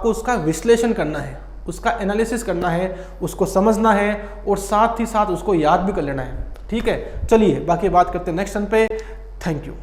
उसका विश्लेषण करना है, उसका एनालिसिस करना है, उसको समझना है और साथ ही साथ उसको याद भी कर लेना है। ठीक है, चलिए बाकी बात करते हैं नेक्स्ट टर्न पे। Thank you.